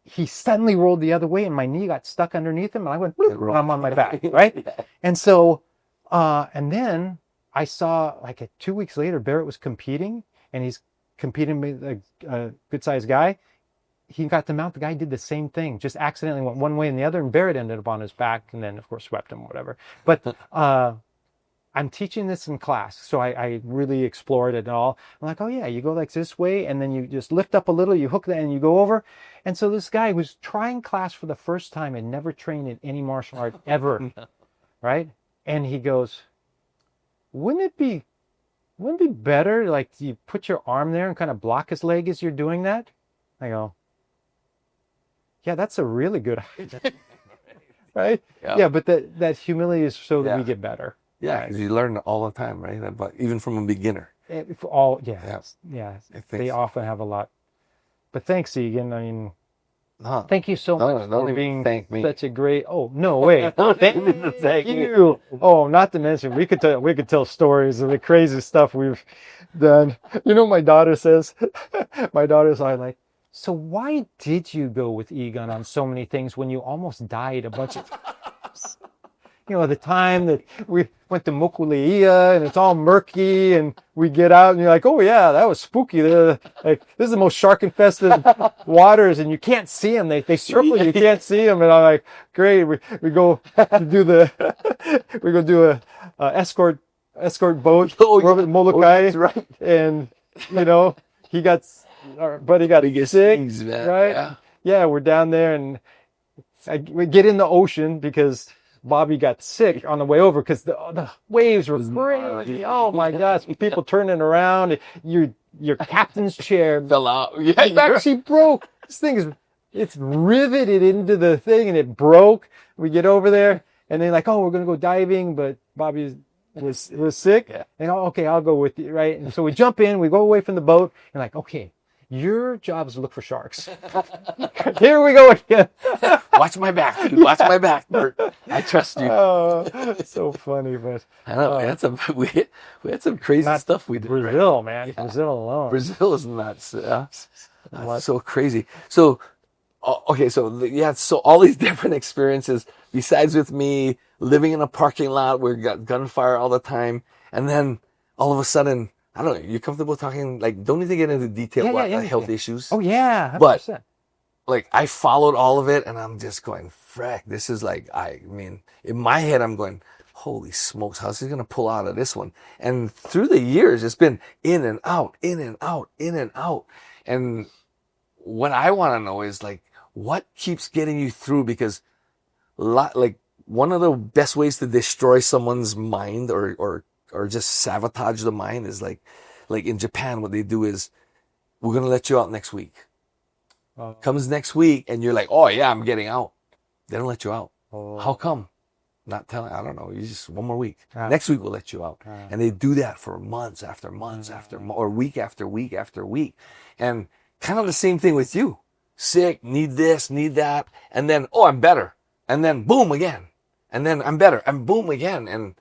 he suddenly rolled the other way, and my knee got stuck underneath him, and I went, and I'm on my back, right? And so, and then I saw, like 2 weeks later, Barrett was competing, and he's competing with a good-sized guy. He got the mount. The guy did the same thing, just accidentally went one way and the other, and Barrett ended up on his back, and then, of course, swept him, whatever. But I'm teaching this in class, so I really explored it and all. I'm like, you go like this way, and then you just lift up a little, you hook that, and you go over. And so this guy was trying class for the first time and never trained in any martial art ever, right? And he goes, wouldn't it be better, like, you put your arm there and kind of block his leg as you're doing that? I go, yeah, that's a really good idea. Right? Yeah, but that humility is so that we get better. Yeah, because you learn all the time, right? But even from a beginner. They often have a lot. But thanks, Egan. I mean, thank you so much for being such a great. Oh, no way! Thank you. Oh, not to mention, we could tell stories of the crazy stuff we've done. You know, my daughter says, my daughter's like, so why did you go with Egan on so many things when you almost died a bunch of times? You know, the time that we went to Mokuleia and it's all murky and we get out and you're like, oh yeah, that was spooky. Like, this is the most shark infested waters and you can't see them. They circle you can't see them. And I'm like, great. We go do a escort boat over Molokai. That's right. And you know, our buddy got sick, right? Yeah, we're down there and we get in the ocean because Bobby got sick on the way over because the waves were crazy. Oh my gosh, people turning around. Your captain's chair fell out. Yeah, it actually broke. This thing it's riveted into the thing and it broke. We get over there and they're like, oh, we're gonna go diving, but Bobby was sick. And okay, I'll go with you, right? And so we jump in, we go away from the boat, and like, okay, your job is to look for sharks. Here we go again. Watch my back, dude. Watch my back, Bert. I trust you. Oh, so funny, but I know we had some crazy stuff we did. Brazil, right? Man, yeah. Brazil alone. Brazil is nuts. So crazy. So okay, so all these different experiences. Besides with me living in a parking lot where we got gunfire all the time, and then all of a sudden, I don't know, you're comfortable talking, like, don't need to get into detail about health issues. Oh, yeah, 100%. But, like, I followed all of it, and I'm just going, frack, this is like, I mean, in my head, I'm going, holy smokes, how's he going to pull out of this one? And through the years, it's been in and out, in and out, in and out. And what I want to know is, like, what keeps getting you through? Because, like, one of the best ways to destroy someone's mind or just sabotage the mind is like in Japan, what they do is, we're going to let you out next week. Comes next week and you're like, oh yeah, I'm getting out. They don't let you out. How come? Not telling, I don't know. You just one more week. Next week we'll let you out. And they do that for months after months or week after week after week. And kind of the same thing with you. sick, need this, need that. And then, oh, I'm better. And then boom again. And then I'm better. And boom again. And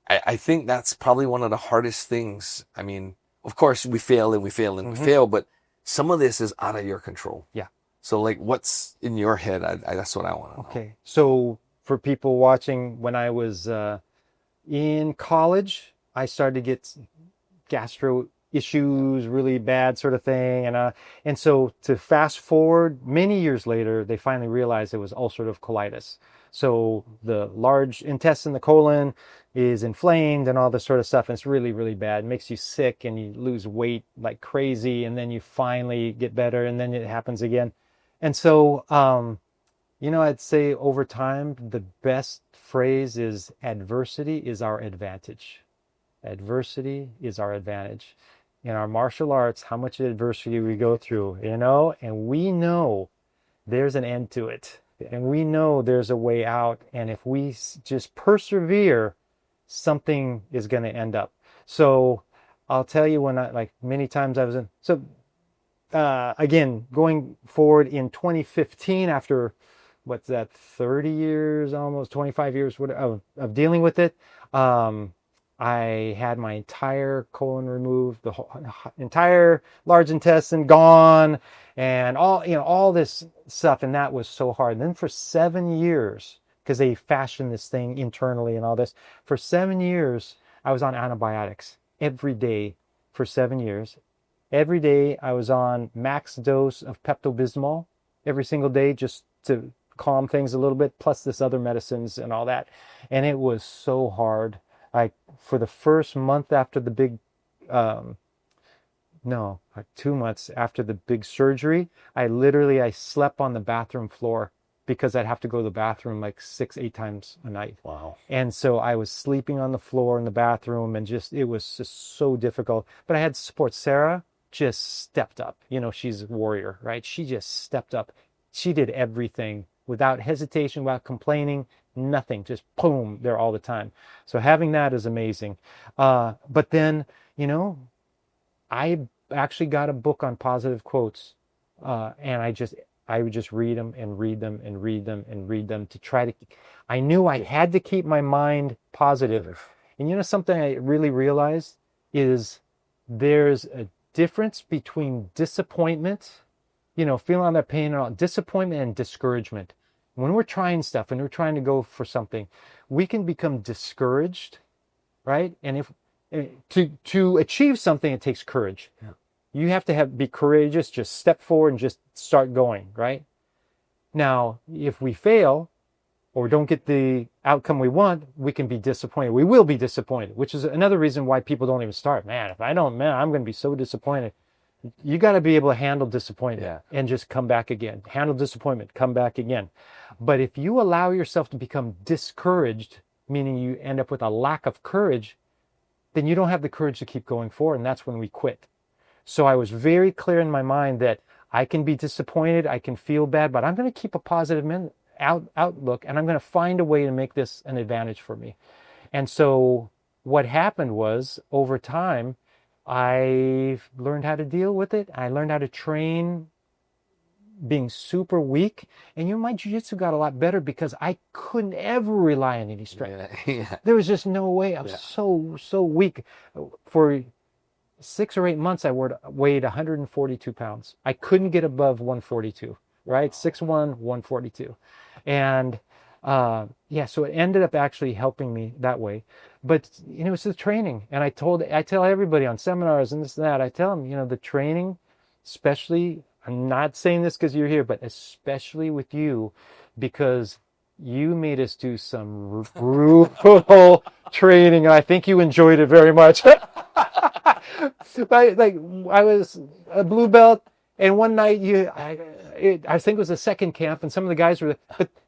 I think that's probably one of the hardest things. I mean, of course, we fail and we fail and we fail, but some of this is out of your control. Yeah. So, like, what's in your head? That's what I want to know. Okay. So for people watching, when I was in college, I started to get gastro issues, really bad sort of thing. And so to fast forward many years later, they finally realized it was ulcerative colitis. So the large intestine, the colon, is inflamed and all this sort of stuff. And it's really, really bad. It makes you sick and you lose weight like crazy. And then you finally get better and then it happens again. And so, I'd say over time, the best phrase is adversity is our advantage. Adversity is our advantage. In our martial arts, how much adversity we go through, and we know there's an end to it. And we know there's a way out. And if we just persevere, something is going to end up. So I'll tell you many times I was in, again, going forward in 2015, after, 30 years, almost 25 years of dealing with it, I had my entire colon removed, the whole entire large intestine gone, and all this stuff, and that was so hard. And then for 7 years, because they fashioned this thing internally and all this, for 7 years, I was on antibiotics every day for 7 years. Every day I was on max dose of Pepto-Bismol every single day just to calm things a little bit, plus this other medicines and all that. And it was so hard. For the first month after the big, 2 months after the big surgery, I slept on the bathroom floor because I'd have to go to the bathroom 6-8 times a night. Wow. And so I was sleeping on the floor in the bathroom and it was just so difficult. But I had support. Sarah just stepped up. She's a warrior, right? She just stepped up. She did everything without hesitation, without complaining, nothing, just boom, there all the time. So having that is amazing. But then, I actually got a book on positive quotes, and I would just read them and read them and read them and read them to try to, I knew I had to keep my mind positive. And something I really realized is there's a difference between disappointment, feeling all that pain and all, disappointment and discouragement. When we're trying stuff and we're trying to go for something, we can become discouraged, right? And to achieve something, it takes courage. Yeah. You have to be courageous, just step forward and just start going, right? Now, if we fail or don't get the outcome we want, we can be disappointed. We will be disappointed, which is another reason why people don't even start. Man, I'm going to be so disappointed. You got to be able to handle disappointment and just come back again. Handle disappointment, come back again. But if you allow yourself to become discouraged, meaning you end up with a lack of courage, then you don't have the courage to keep going forward, and that's when we quit. So I was very clear in my mind that I can be disappointed, I can feel bad, but I'm going to keep a positive outlook, and I'm going to find a way to make this an advantage for me. And so what happened was, over time, I learned how to deal with it. I learned how to train being super weak. And my jiu-jitsu got a lot better because I couldn't ever rely on any strength. Yeah. There was just no way. I was so weak. For 6 or 8 months, I weighed 142 pounds. I couldn't get above 142, right? 6'1", 142. And so it ended up actually helping me that way. But it's the training, and I tell everybody on seminars and this and that, I tell them, the training, especially, I'm not saying this because you're here, but especially with you, because you made us do some brutal training, and I think you enjoyed it very much. I was a blue belt, and one night I think it was the second camp, and some of the guys but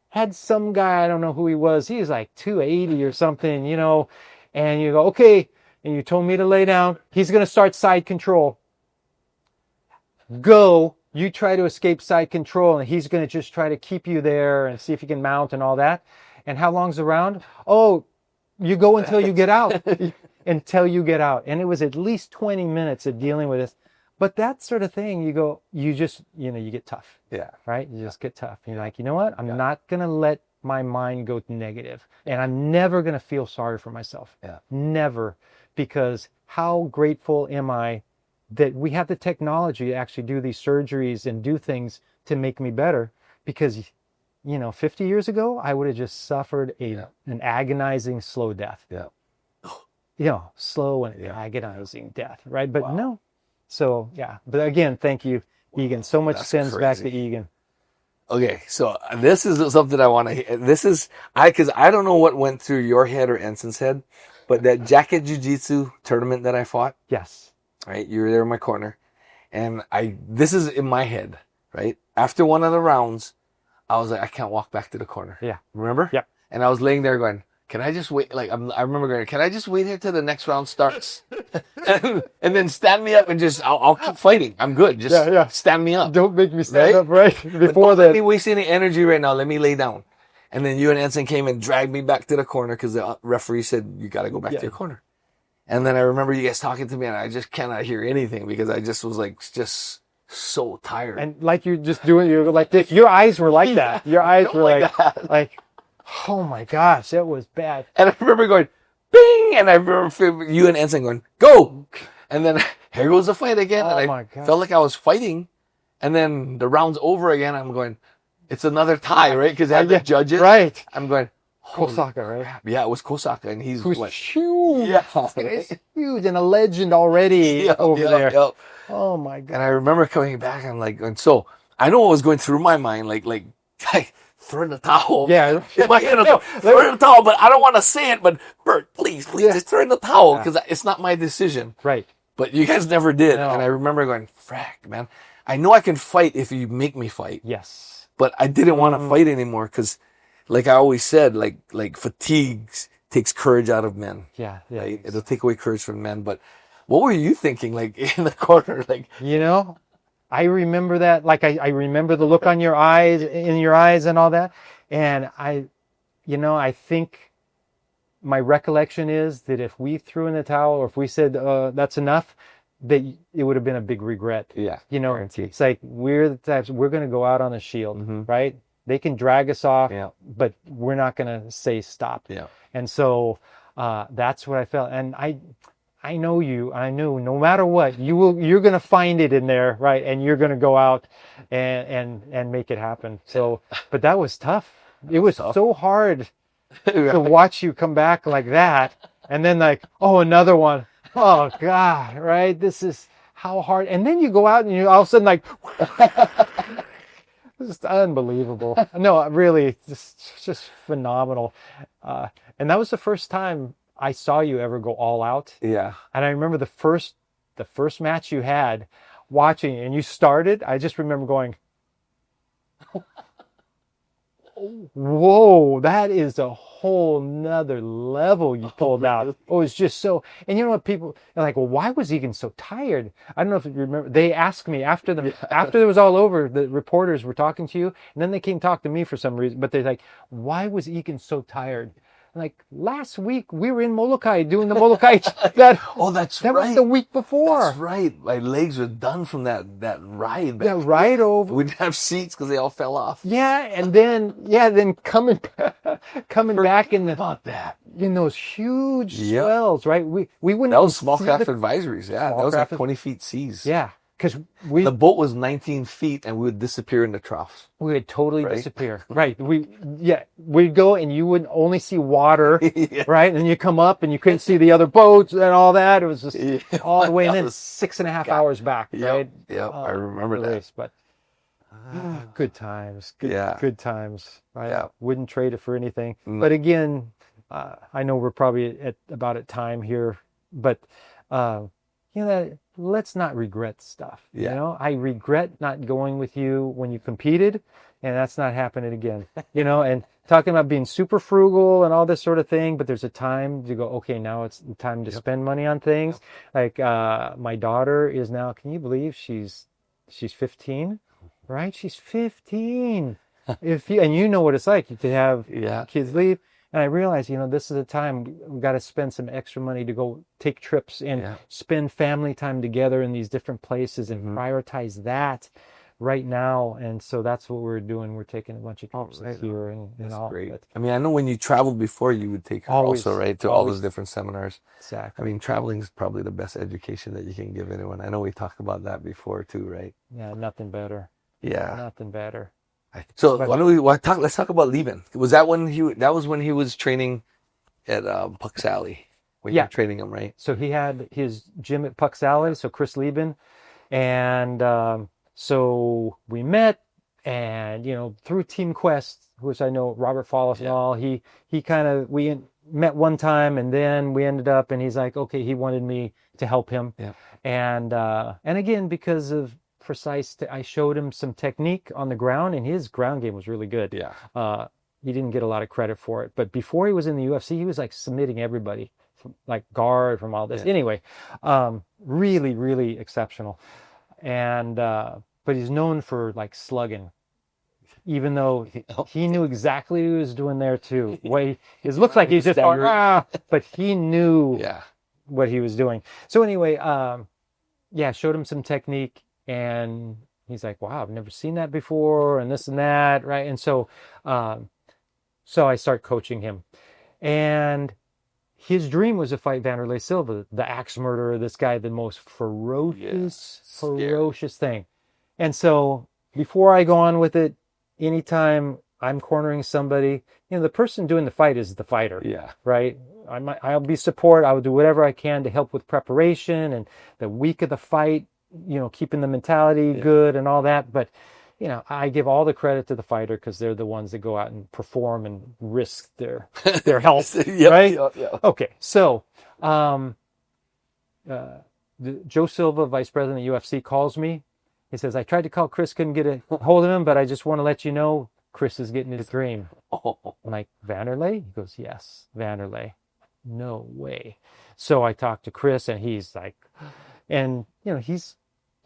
had some guy, I don't know who he was, he was like 280 or something, and you go, okay, and you told me to lay down. He's going to start side control. Go. You try to escape side control, and he's going to just try to keep you there and see if he can mount and all that. And how long's the round? Oh, you go until you get out. Until you get out. And it was at least 20 minutes of dealing with this. But that sort of thing, you just, you get tough, Yeah. right? You just get tough. You're like, you know what? I'm not going to let my mind go negative, and I'm never going to feel sorry for myself. Yeah. Never. Because how grateful am I that we have the technology to actually do these surgeries and do things to make me better? Because, 50 years ago, I would have just suffered an agonizing slow death. Yeah. Slow and agonizing death, right? But no. So, But again, thank you, Egan. So much sends back to Egan. Okay, so this is something I want to hear. Because I don't know what went through your head or Ensign's head, but that jacket jiu-jitsu tournament that I fought. Yes. Right? You were there in my corner. And this is in my head, right? After one of the rounds, I was like, I can't walk back to the corner. Yeah. Remember? Yeah. And I was laying there going, can I just wait? Like, I remember going, can I just wait here till the next round starts? and then stand me up and I'll keep fighting. I'm good. Just stand me up. Don't make me stand up right before that. Let me waste any energy right now. Let me lay down. And then you and Ensign came and dragged me back to the corner because the referee said, you got to go back to your corner. And then I remember you guys talking to me and I just cannot hear anything because I just was like, just so tired. And like you're just doing, you're like this. Your eyes were like that. Your eyes were like, oh my gosh, that was bad. And I remember going, bing! And I remember you and Ensign going, go! And then here goes the fight again. And I felt like I was fighting. And then the round's over again. I'm going, it's another tie, right? Because I had the judges. Right. I'm going, Kosaka, right? Yeah, it was Kosaka. And he's who's like, huge. Yeah. He's huge and a legend already over there. Yep. Oh my God. And I remember coming back and like, and so I know what was going through my mind, like, throw in the towel. Yeah. In my head, throw in the towel, but I don't want to say it. But Bert, please, just throw in the towel because it's not my decision. Right. But you guys never did. No. And I remember going, frack, man. I know I can fight if you make me fight. Yes. But I didn't want to fight anymore because, like I always said, like fatigue takes courage out of men. Yeah. Right? It'll take away courage from men. But what were you thinking, like in the corner, like? I remember that, like I remember the look on your eyes, and all that. And I think my recollection is that if we threw in the towel or if we said, that's enough, that it would have been a big regret. Yeah. It's like we're the types, we're going to go out on a shield, right? They can drag us off, but we're not going to say stop. Yeah. And so that's what I felt. And I know you. I knew no matter what, you're going to find it in there, right? And you're going to go out and make it happen. So, but that was tough. It was so hard to watch you come back like that. And then like, oh, another one. Oh God, right? This is how hard. And then you go out and you all of a sudden like, just unbelievable. No, really, just phenomenal. And that was the first time I saw you ever go all out. Yeah. And I remember the first match you had watching and you started, I just remember going, whoa, that is a whole nother level you pulled out. It was just so, and you know what, people are like, well, why was Egan so tired? I don't know if you remember, they asked me after it was all over, the reporters were talking to you, and then they came talk to me for some reason, but they're like, why was Egan so tired? Like last week we were in Molokai doing the Molokai. That was the week before. That's right. My legs were done from that ride. That ride over. We didn't have seats because they all fell off. Yeah, and then coming back in in those huge swells, right? We wouldn't. That was small craft advisories. Yeah, that was like 20 feet seas. Yeah. Because the boat was 19 feet and we would disappear in the troughs. We would totally disappear. Right. We'd go and you would only see water, right? And you come up and you couldn't see the other boats and all that. It was just all the way. And then 6.5 hours back, right? Yeah, I remember that. But good times. Good times. I wouldn't trade it for anything. But again, I know we're probably at time here, but let's not regret stuff. I regret not going with you when you competed, and that's not happening again. And talking about being super frugal and all this sort of thing, but there's a time to go, okay, now it's time to spend money on things. Like my daughter is now, can you believe she's 15, right? She's 15. And you know what it's like to have kids leave. And I realized, this is a time we got to spend some extra money to go take trips and spend family time together in these different places and prioritize that right now. And so that's what we're doing. We're taking a bunch of trips this year and all. Great. But I mean, I know when you traveled before, you would take her also, right, to all those different seminars. Exactly. I mean, traveling is probably the best education that you can give anyone. I know we talked about that before too, right? Yeah, nothing better. Yeah. Nothing better. So why don't we let's talk about Leben. Was that when that was when he was training at Puck's Alley? When you were training him, right? So he had his gym at Puck's Alley, so Chris Leben. And so we met, and through Team Quest, which I know Robert Follis and all, we met one time, and then we ended up, and he's like, okay, he wanted me to help him. Yeah. And again, because of I showed him some technique on the ground, and his ground game was really good. Yeah. He didn't get a lot of credit for it, but before he was in the UFC, he was like submitting everybody, like guard from all this. Anyway, really, really exceptional. And but he's known for like slugging, even though he knew exactly what he was doing there too. It looks like he's just but he knew what he was doing. So anyway, showed him some technique, and he's like, wow, I've never seen that before, and this and that, right? And so I start coaching him, and his dream was to fight Wanderlei Silva, the axe murderer, this guy, the most ferocious thing. And so before I go on with it, anytime I'm cornering somebody, the person doing the fight is the fighter. Yeah. Right? I'll be support. I will do whatever I can to help with preparation and the week of the fight, keeping the mentality good and all that. But, I give all the credit to the fighter because they're the ones that go out and perform and risk their health. Right? Yep. Okay. So, Joe Silva, vice president of UFC, calls me. He says, I tried to call Chris, couldn't get a hold of him, but I just want to let you know Chris is getting his dream. I'm like, Wanderlei? He goes, yes, Wanderlei. No way. So I talked to Chris, and he's like, and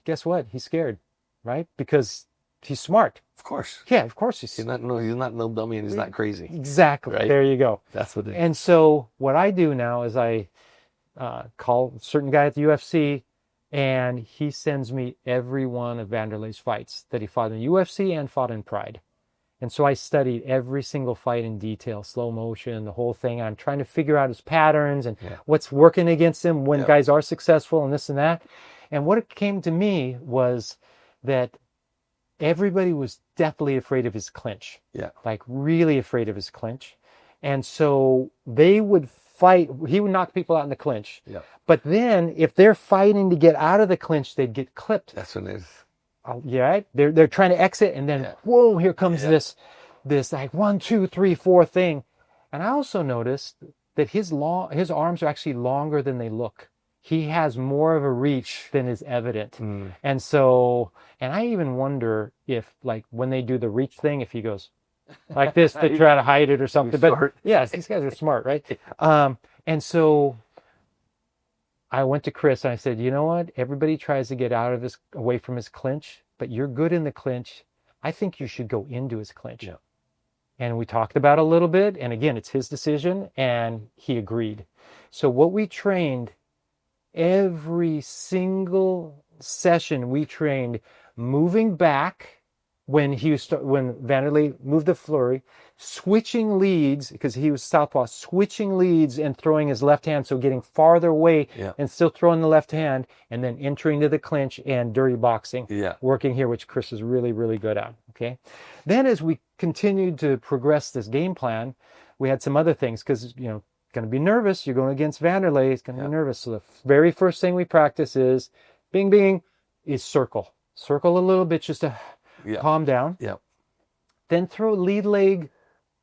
guess what? He's scared, right? Because he's smart. Of course. Yeah, of course he's not no dummy, and he's not crazy. Exactly. Right? There you go. That's what. And so what I do now is I call a certain guy at the UFC, and he sends me every one of Wanderlei's fights that he fought in the UFC and fought in Pride. And so I studied every single fight in detail, slow motion, the whole thing. I'm trying to figure out his patterns and what's working against him when guys are successful and this and that. And what it came to me was that everybody was deathly afraid of his clinch. Yeah. Like really afraid of his clinch. And so they would fight. He would knock people out in the clinch. Yeah. But then if they're fighting to get out of the clinch, they'd get clipped. That's what it is. They're trying to exit, and then whoa, here comes this like 1, 2, 3, 4 thing. And I also noticed that his arms are actually longer than they look. He has more of a reach than is evident. And so, and I even wonder if, like, when they do the reach thing, if he goes like this to try to hide it or something. But yes, these guys are smart, right? And so I went to Chris and I said, you know what? Everybody tries to get away from his clinch, but you're good in the clinch. I think you should go into his clinch. Yeah. And we talked about it a little bit. And again, it's his decision, and he agreed. So what we trained, every single session, we trained moving back when Wanderlei moved the flurry, switching leads, because he was southpaw, switching leads and throwing his left hand, so getting farther away and still throwing the left hand, and then entering to the clinch and dirty boxing, working here, which Chris is really, really good at. Okay. Then as we continued to progress this game plan, we had some other things, because, going to be nervous. You're going against Wanderlei. He's going to be nervous. So the very first thing we practice is bing, bing, is circle. Circle a little bit just to calm down. Yeah. Then throw lead leg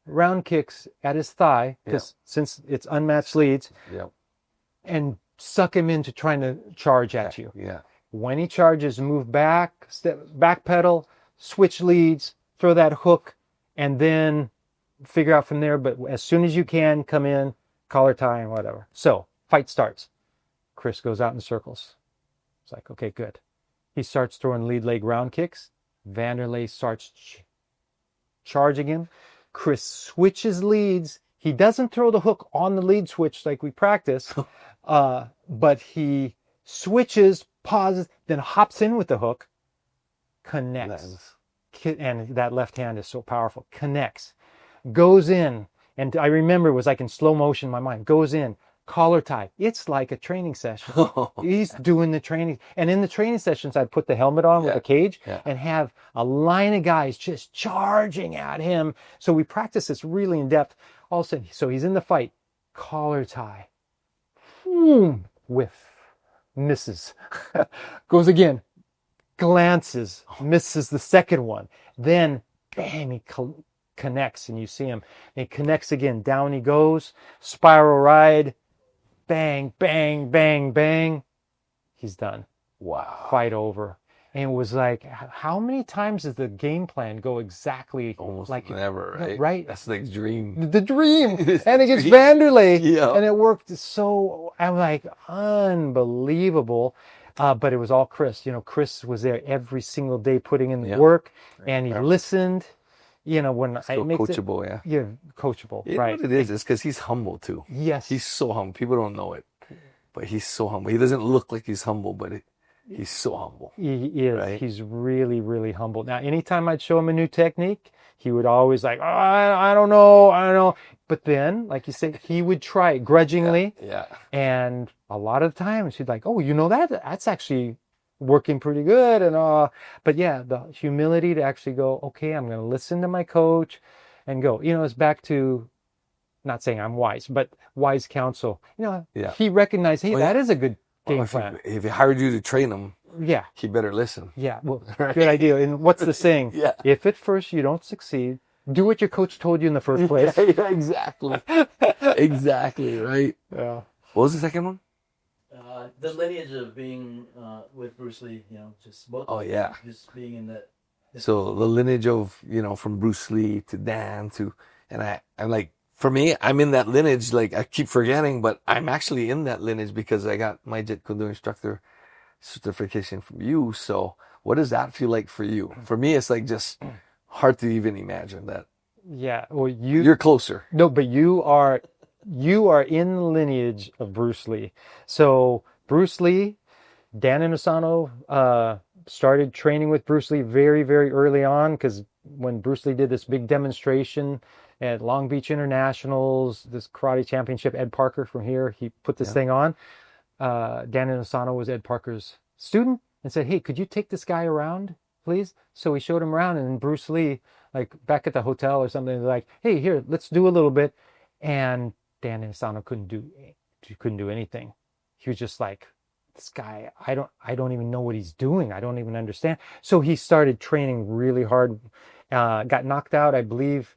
round kicks at his thigh, because since it's unmatched leads, and suck him into trying to charge at you. Yeah. When he charges, move back, back pedal, switch leads, throw that hook, and then figure out from there. But as soon as you can, come in, collar tie, and whatever. So fight starts. Chris goes out in circles. It's like, okay, good. He starts throwing lead leg round kicks. Wanderlei starts charging him. Chris switches leads. He doesn't throw the hook on the lead switch like we practice, but he switches, pauses, then hops in with the hook, connects. And that left hand is so powerful. Connects, goes in. And I remember it was like in slow motion in my mind. Goes in, collar tie. It's like a training session. He's doing the training. And in the training sessions, I'd put the helmet on with a cage and have a line of guys just charging at him. So we practice this really in depth. All of a sudden, so he's in the fight. Collar tie. Boom. Whiff. Misses. Goes again. Glances. Misses the second one. Then, bam, he connects, and you see him. And he connects again. Down he goes. Spiral ride. Bang, bang, bang, bang. He's done. Wow. Fight over. And it was like, how many times does the game plan go exactly Almost like never, right? Right. That's the dream. The dream. It's And the against dream. Wanderlei. Yeah. And it worked so, I'm like, unbelievable. But it was all Chris. You know, Chris was there every single day putting in the work, and he listened. You know, when Still coachable, yeah, coachable, You know right? what it is? It's because he's humble too. Yes, He's so humble. People don't know it, but he's so humble. He doesn't look like he's humble, but he's so humble. he is. Right? He's really, really humble. Now, anytime I'd show him a new technique, he would always like, oh, I don't know. But then, like you said, he would try it grudgingly. Yeah. And a lot of times he'd like, oh, you know that's actually working pretty good. And but yeah, the humility to actually go, okay, I'm going to listen to my coach and go. You know, it's back to, not saying I'm wise, but wise counsel. You know, he recognized, hey, that is a good game plan. If he hired you to train him, Yeah. he better listen. Yeah. Well, Right. good idea. And what's the saying? Yeah. If at first you don't succeed, do what your coach told you in the first place. Yeah, exactly. Exactly, right? Yeah. What was the second one? The lineage of being with Bruce Lee, you know, just both. Oh, yeah. Just being in that. So the lineage of, you know, from Bruce Lee to Dan to, and I'm like, for me, I'm in that lineage. Like I keep forgetting, but I'm actually in that lineage because I got my Jeet Kune Do instructor certification from you. So what does that feel like for you? For me, it's like just hard to even imagine that. Yeah. Well, You're closer. No, but you are in the lineage of Bruce Lee. So Bruce Lee, Dan Inosanto started training with Bruce Lee very, very early on, because when Bruce Lee did this big demonstration at Long Beach Internationals, this karate championship, Ed Parker from here, he put this thing on. Dan Inosanto was Ed Parker's student and said, hey, could you take this guy around, please? So he showed him around, and then Bruce Lee, like back at the hotel or something, like, hey, here, let's do a little bit. And Dan Inosanto couldn't do anything. He was just like, this guy, I don't even know what he's doing. I don't even understand. So he started training really hard. Got knocked out, I believe.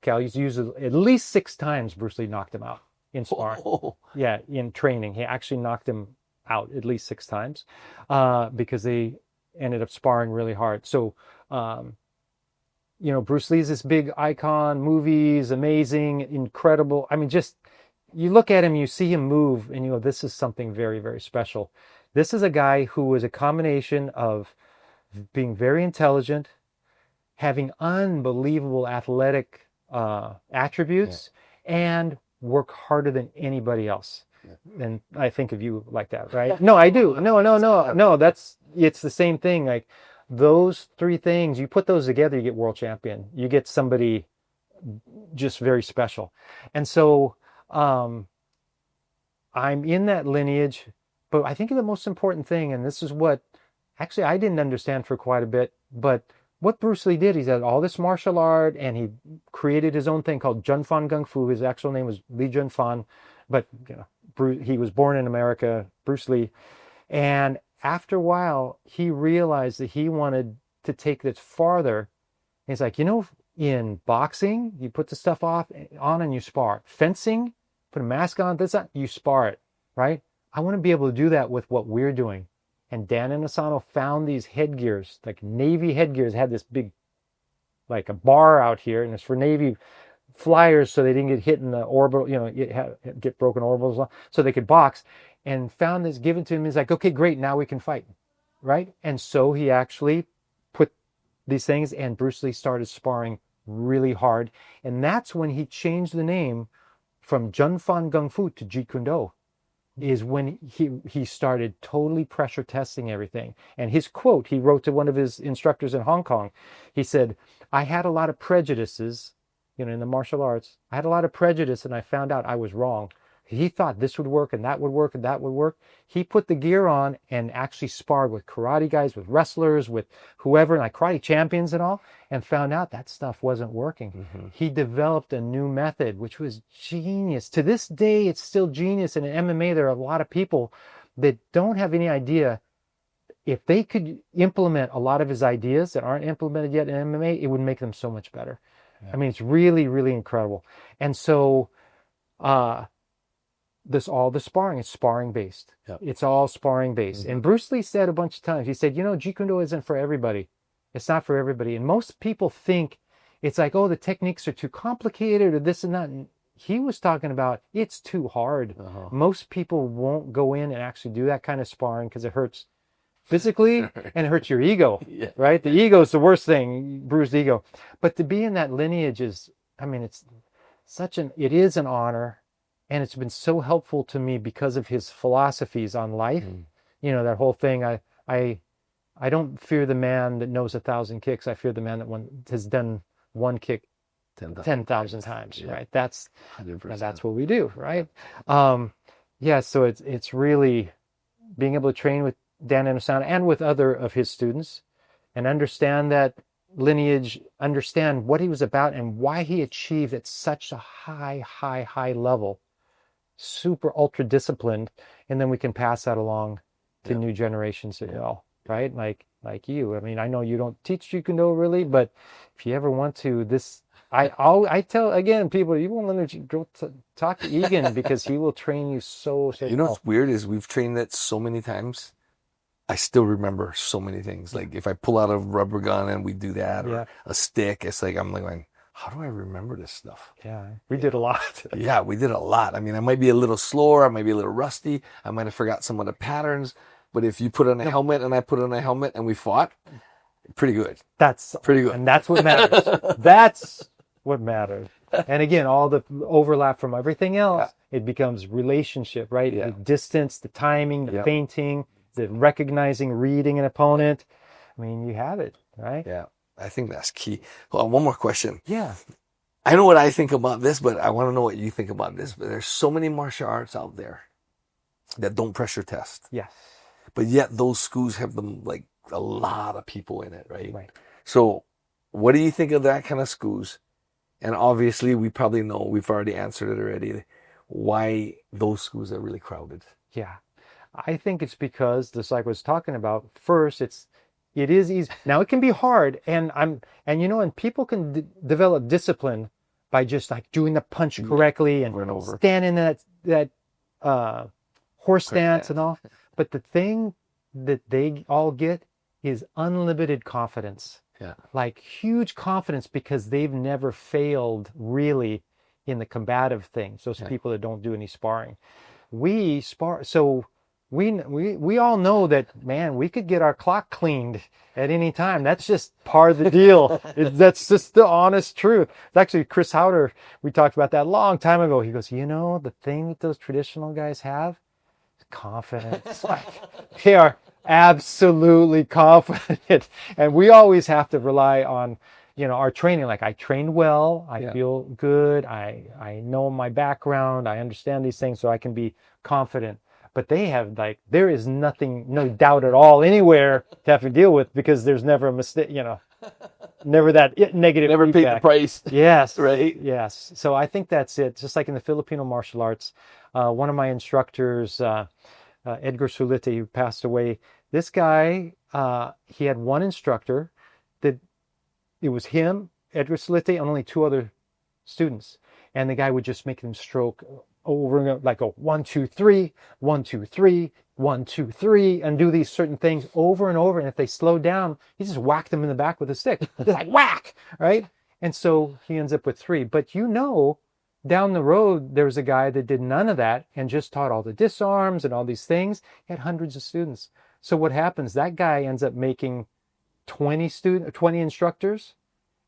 Okay, I'll use it at least 6 times. Bruce Lee knocked him out in sparring. Oh. Yeah, in training, he actually knocked him out at least 6 times because they ended up sparring really hard. So, you know, Bruce Lee's this big icon, movies, amazing, incredible. I mean, just you look at him, you see him move, and you go, this is something very, very special. This is a guy who was a combination of being very intelligent, having unbelievable athletic attributes, and work harder than anybody else. And I think of you like that, right? No, I do. No. It's the same thing. Like those 3 things, you put those together, you get world champion. You get somebody just very special. And so I'm in that lineage, but I think the most important thing, and this is what actually I didn't understand for quite a bit, but what Bruce Lee did, he had all this martial art, and he created his own thing called Junfan Gung Fu. His actual name was Li Junfan, but you know, he was born in America, Bruce Lee. And after a while, he realized that he wanted to take this farther. He's like, you know, in boxing, you put the stuff on and you spar. Fencing, put a mask on, you spar it, right? I want to be able to do that with what we're doing. And Dan Inosanto found these headgears, like Navy headgears, had this big, like a bar out here, and it's for Navy flyers so they didn't get hit in the orbital, you know, get broken orbitals, so they could box. And found this given to him. He's like, okay, great, now we can fight, right? And so he actually put these things, and Bruce Lee started sparring really hard. And that's when he changed the name from Junfan Gung Fu to Jeet Kune Do, is when he started totally pressure testing everything. And his quote, he wrote to one of his instructors in Hong Kong. He said, I had a lot of prejudices, in the martial arts. I had a lot of prejudice, and I found out I was wrong. He thought this would work and that would work and that would work. He put the gear on and actually sparred with karate guys, with wrestlers, with whoever, like karate champions and all, and found out that stuff wasn't working. He developed a new method, which was genius. To this day, it's still genius. And in MMA, there are a lot of people that don't have any idea. If they could implement a lot of his ideas that aren't implemented yet in MMA, it would make them so much better. Yeah. I mean, it's really, really incredible. And so, all the sparring is sparring based. Yep. It's all sparring based. And Bruce Lee said a bunch of times, he said, Jeet Kune Do isn't for everybody. It's not for everybody. And most people think it's like, oh, the techniques are too complicated or this and that. And he was talking about it's too hard. Most people won't go in and actually do that kind of sparring because it hurts physically and it hurts your ego, right? The ego is the worst thing, bruised ego. But to be in that lineage is, I mean, it is an honor. And it's been so helpful to me because of his philosophies on life. That whole thing, I don't fear the man that knows 1,000 kicks. I fear the man that has done one kick 10,000 times, right? That's 100%. That's what we do, right? So it's really being able to train with Dan Anderson and with other of his students and understand that lineage, understand what he was about and why he achieved at such a high level. Super ultra disciplined, and then we can pass that along to new generations as well, right? Like you. I mean, I know you don't teach Jeet Kune Do really, but if you ever want to, I tell again people, you won't let me go talk to Egan because he will train you so. You know what's weird is we've trained that so many times. I still remember so many things. Like if I pull out a rubber gun and we do that, or a stick, it's like I'm like going, how do I remember this stuff? Yeah, we did a lot. Yeah, we did a lot. I mean, I might be a little slower. I might be a little rusty. I might have forgot some of the patterns. But if you put on a helmet and I put on a helmet and we fought, pretty good. That's pretty good. And that's what matters. That's what matters. And again, all the overlap from everything else, it becomes relationship, right? The distance, the timing, the feinting, the recognizing, reading an opponent. I mean, you have it, right? Yeah. I think that's key. Hold on, one more question. Yeah. I know what I think about this, but I want to know what you think about this. But there's so many martial arts out there that don't pressure test. Yes. But yet those schools have them like a lot of people in it, right? Right. So what do you think of that kind of schools? And obviously we probably know, we've already answered it already, why those schools are really crowded. Yeah. I think it's because, just like I was talking about, first it is easy. Now it can be hard, and people can develop discipline by just like doing the punch correctly and standing in that horse stance and all. But the thing that they all get is unlimited confidence. Yeah. Like huge confidence because they've never failed really in the combative things. Those people that don't do any sparring. We spar, so we all know that, man, we could get our clock cleaned at any time. That's just part of the deal. That's just the honest truth. It's actually Chris Howder. We talked about that a long time ago. He goes, the thing that those traditional guys have is confidence. Like, they are absolutely confident. And we always have to rely on, our training. Like, I trained well. I feel good. I know my background. I understand these things so I can be confident. But they have, there is no doubt at all anywhere to have to deal with because there's never a mistake, never that negative never feedback. Paid the price. Yes. Right. Yes. So I think that's it. Just like in the Filipino martial arts, one of my instructors, Edgar Sulite, who passed away, this guy, he had one instructor that it was him, Edgar Sulite, and only two other students. And the guy would just make them stroke over and over, like a 1, 2, 3, 1, 2, 3, 1, 2, 3, and do these certain things over and over. And if they slowed down, he just whacked them in the back with a stick. They're like, whack, right? And so he ends up with 3. But down the road, there was a guy that did none of that and just taught all the disarms and all these things. He had hundreds of students. So what happens? That guy ends up making 20 instructors,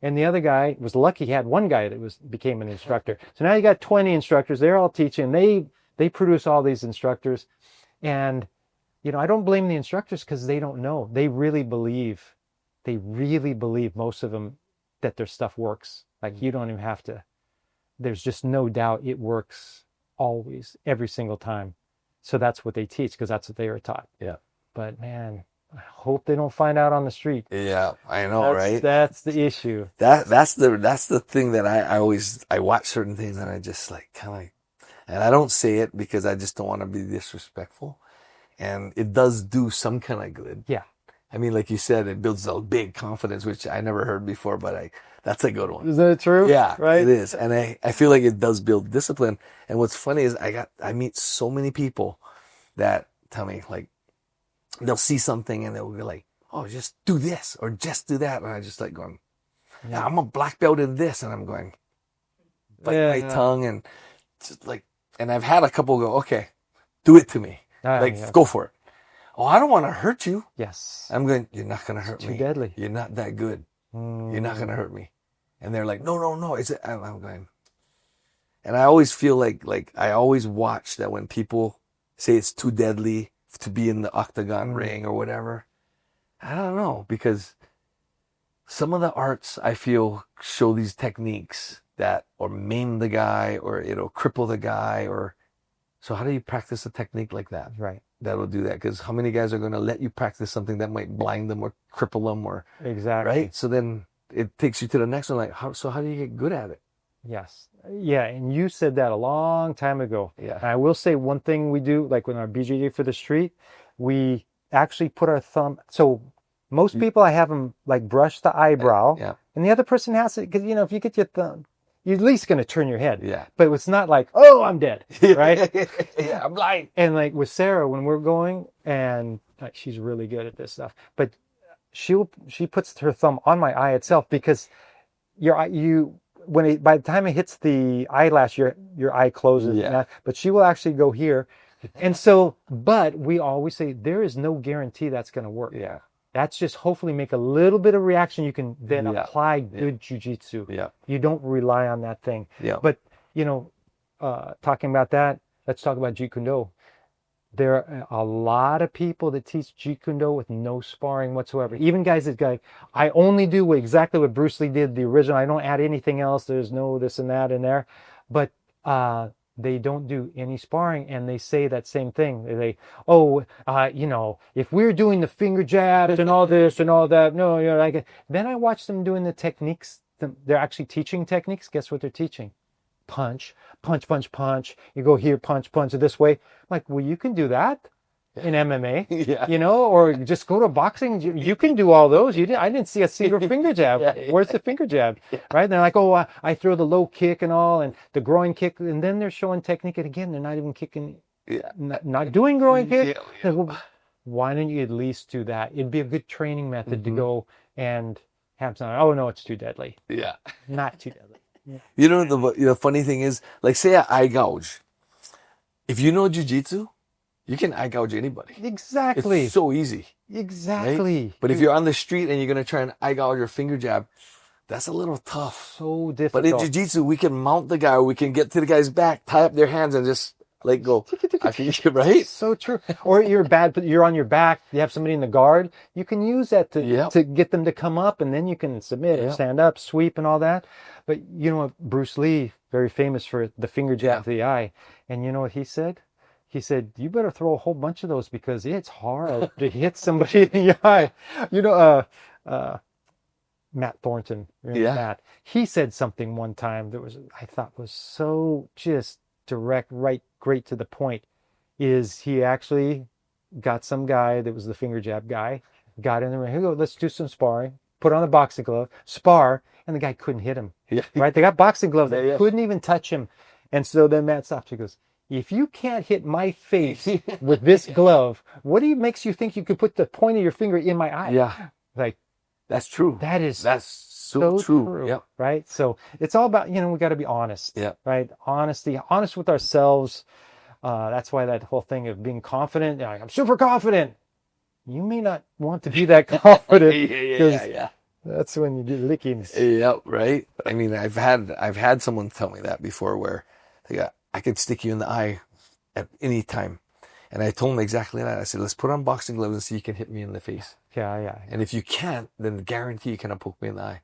And the other guy was lucky he had one guy that became an instructor. So now you got 20 instructors. They're all teaching. They produce all these instructors. And, I don't blame the instructors because they don't know. They really believe, most of them, that their stuff works. Like, you don't even have to. There's just no doubt it works always, every single time. So that's what they teach because that's what they were taught. Yeah. But man, I hope they don't find out on the street. Yeah, I know, right? That's the issue. That's the thing that I watch certain things and I just like kind of, and I don't say it because I just don't want to be disrespectful, and it does do some kind of good. Yeah. I mean, like you said, it builds a big confidence, which I never heard before, but that's a good one. Isn't it true? Yeah, right. It is, and I feel like it does build discipline. And what's funny is I meet so many people that tell me, like, they'll see something and they'll be like, oh, just do this or just do that. And I just like going, yeah, I'm a black belt in this. And I'm going, bite my tongue and just like, and I've had a couple go, okay, do it to me. Go for it. Oh, I don't want to hurt you. Yes. I'm going, you're not going to hurt me. Too deadly. You're not that good. You're not going to hurt me. And they're like, no. I'm going, and I always feel like I always watch that when people say it's too deadly to be in the octagon ring or whatever. I don't know, because some of the arts I feel show these techniques that or maim the guy or cripple the guy so how do you practice a technique like that? Right. That'll do that, because how many guys are going to let you practice something that might blind them or cripple them or exactly right? So then it takes you to the next one, like how do you get good at it? Yes. Yeah, and you said that a long time ago. Yeah. And I will say one thing we do, like with our BJJ for the street, we actually put our thumb. So most people, I have them like brush the eyebrow. Yeah. And the other person has to, because, if you get your thumb, you're at least going to turn your head. Yeah. But it's not like, oh, I'm dead. Right? Yeah, I'm blind. And like with Sarah, when we're going, and like, she's really good at this stuff, but she puts her thumb on my eye itself, because by the time it hits the eyelash, your eye closes. Yeah. But she will actually go here. And so, but we always say there is no guarantee that's going to work. Yeah. That's just hopefully make a little bit of reaction. You can then apply good jiu-jitsu. Yeah. You don't rely on that thing. Yeah. But, talking about that, let's talk about Jeet Kune Do. There are a lot of people that teach Jeet Kune Do with no sparring whatsoever. Even guys that go, I only do exactly what Bruce Lee did, the original. I don't add anything else. There's no this and that in there. But they don't do any sparring, and they say that same thing. They, if we're doing the finger jabs and all this and all that, no, like. Then I watch them doing the techniques. They're actually teaching techniques. Guess what they're teaching? Punch, punch, punch, punch. You go here, punch, punch this way. I'm like, well, you can do that in MMA, or just go to boxing. You can do all those. I didn't see a single finger jab. Where's the finger jab? Right? And they're like, oh, I throw the low kick and all, and the groin kick, and then they're showing technique. And again, they're not even kicking, not doing groin kick. Yeah. Well, why don't you at least do that? It'd be a good training method to go and have something. Oh no, it's too deadly. Yeah. Not too deadly. The funny thing is, like, say I eye gouge. If you know jiu-jitsu, you can eye gouge anybody. Exactly. It's so easy. Exactly. Right? But if you're on the street and you're going to try and eye gouge or finger jab, that's a little tough. So difficult. But in jiu-jitsu, we can mount the guy, or we can get to the guy's back, tie up their hands, and just let go. Right? So true. Or you're on your back, you have somebody in the guard, you can use that to get them to come up, and then you can submit or stand up, sweep and all that. But you know what, Bruce Lee, very famous for the finger jab to the eye. And you know what he said? He said, you better throw a whole bunch of those because it's hard to hit somebody in the eye. Matt Thornton, Matt, he said something one time that I thought was so just direct, great to the point. Is he actually got some guy that was the finger jab guy, got in the ring, go, let's do some sparring, put on a boxing glove, spar, and the guy couldn't hit him. Yeah. Right? They got boxing gloves that couldn't even touch him. And so then Matt stopped. He goes, if you can't hit my face with this glove, what makes you think you could put the point of your finger in my eye? Yeah. Like, that's true. That's so true. Yep. Right? So it's all about, we got to be honest. Yeah. Right? Honesty, honest with ourselves. That's why that whole thing of being confident, like, I'm super confident. You may not want to be that confident. Yeah. That's when you do lickings. Yep, right. I mean, I've had someone tell me that before, where they got, I could stick you in the eye at any time, and I told them exactly that. I said, let's put on boxing gloves and see you can hit me in the face. Yeah. And if you can't, then guarantee you cannot poke me in the eye.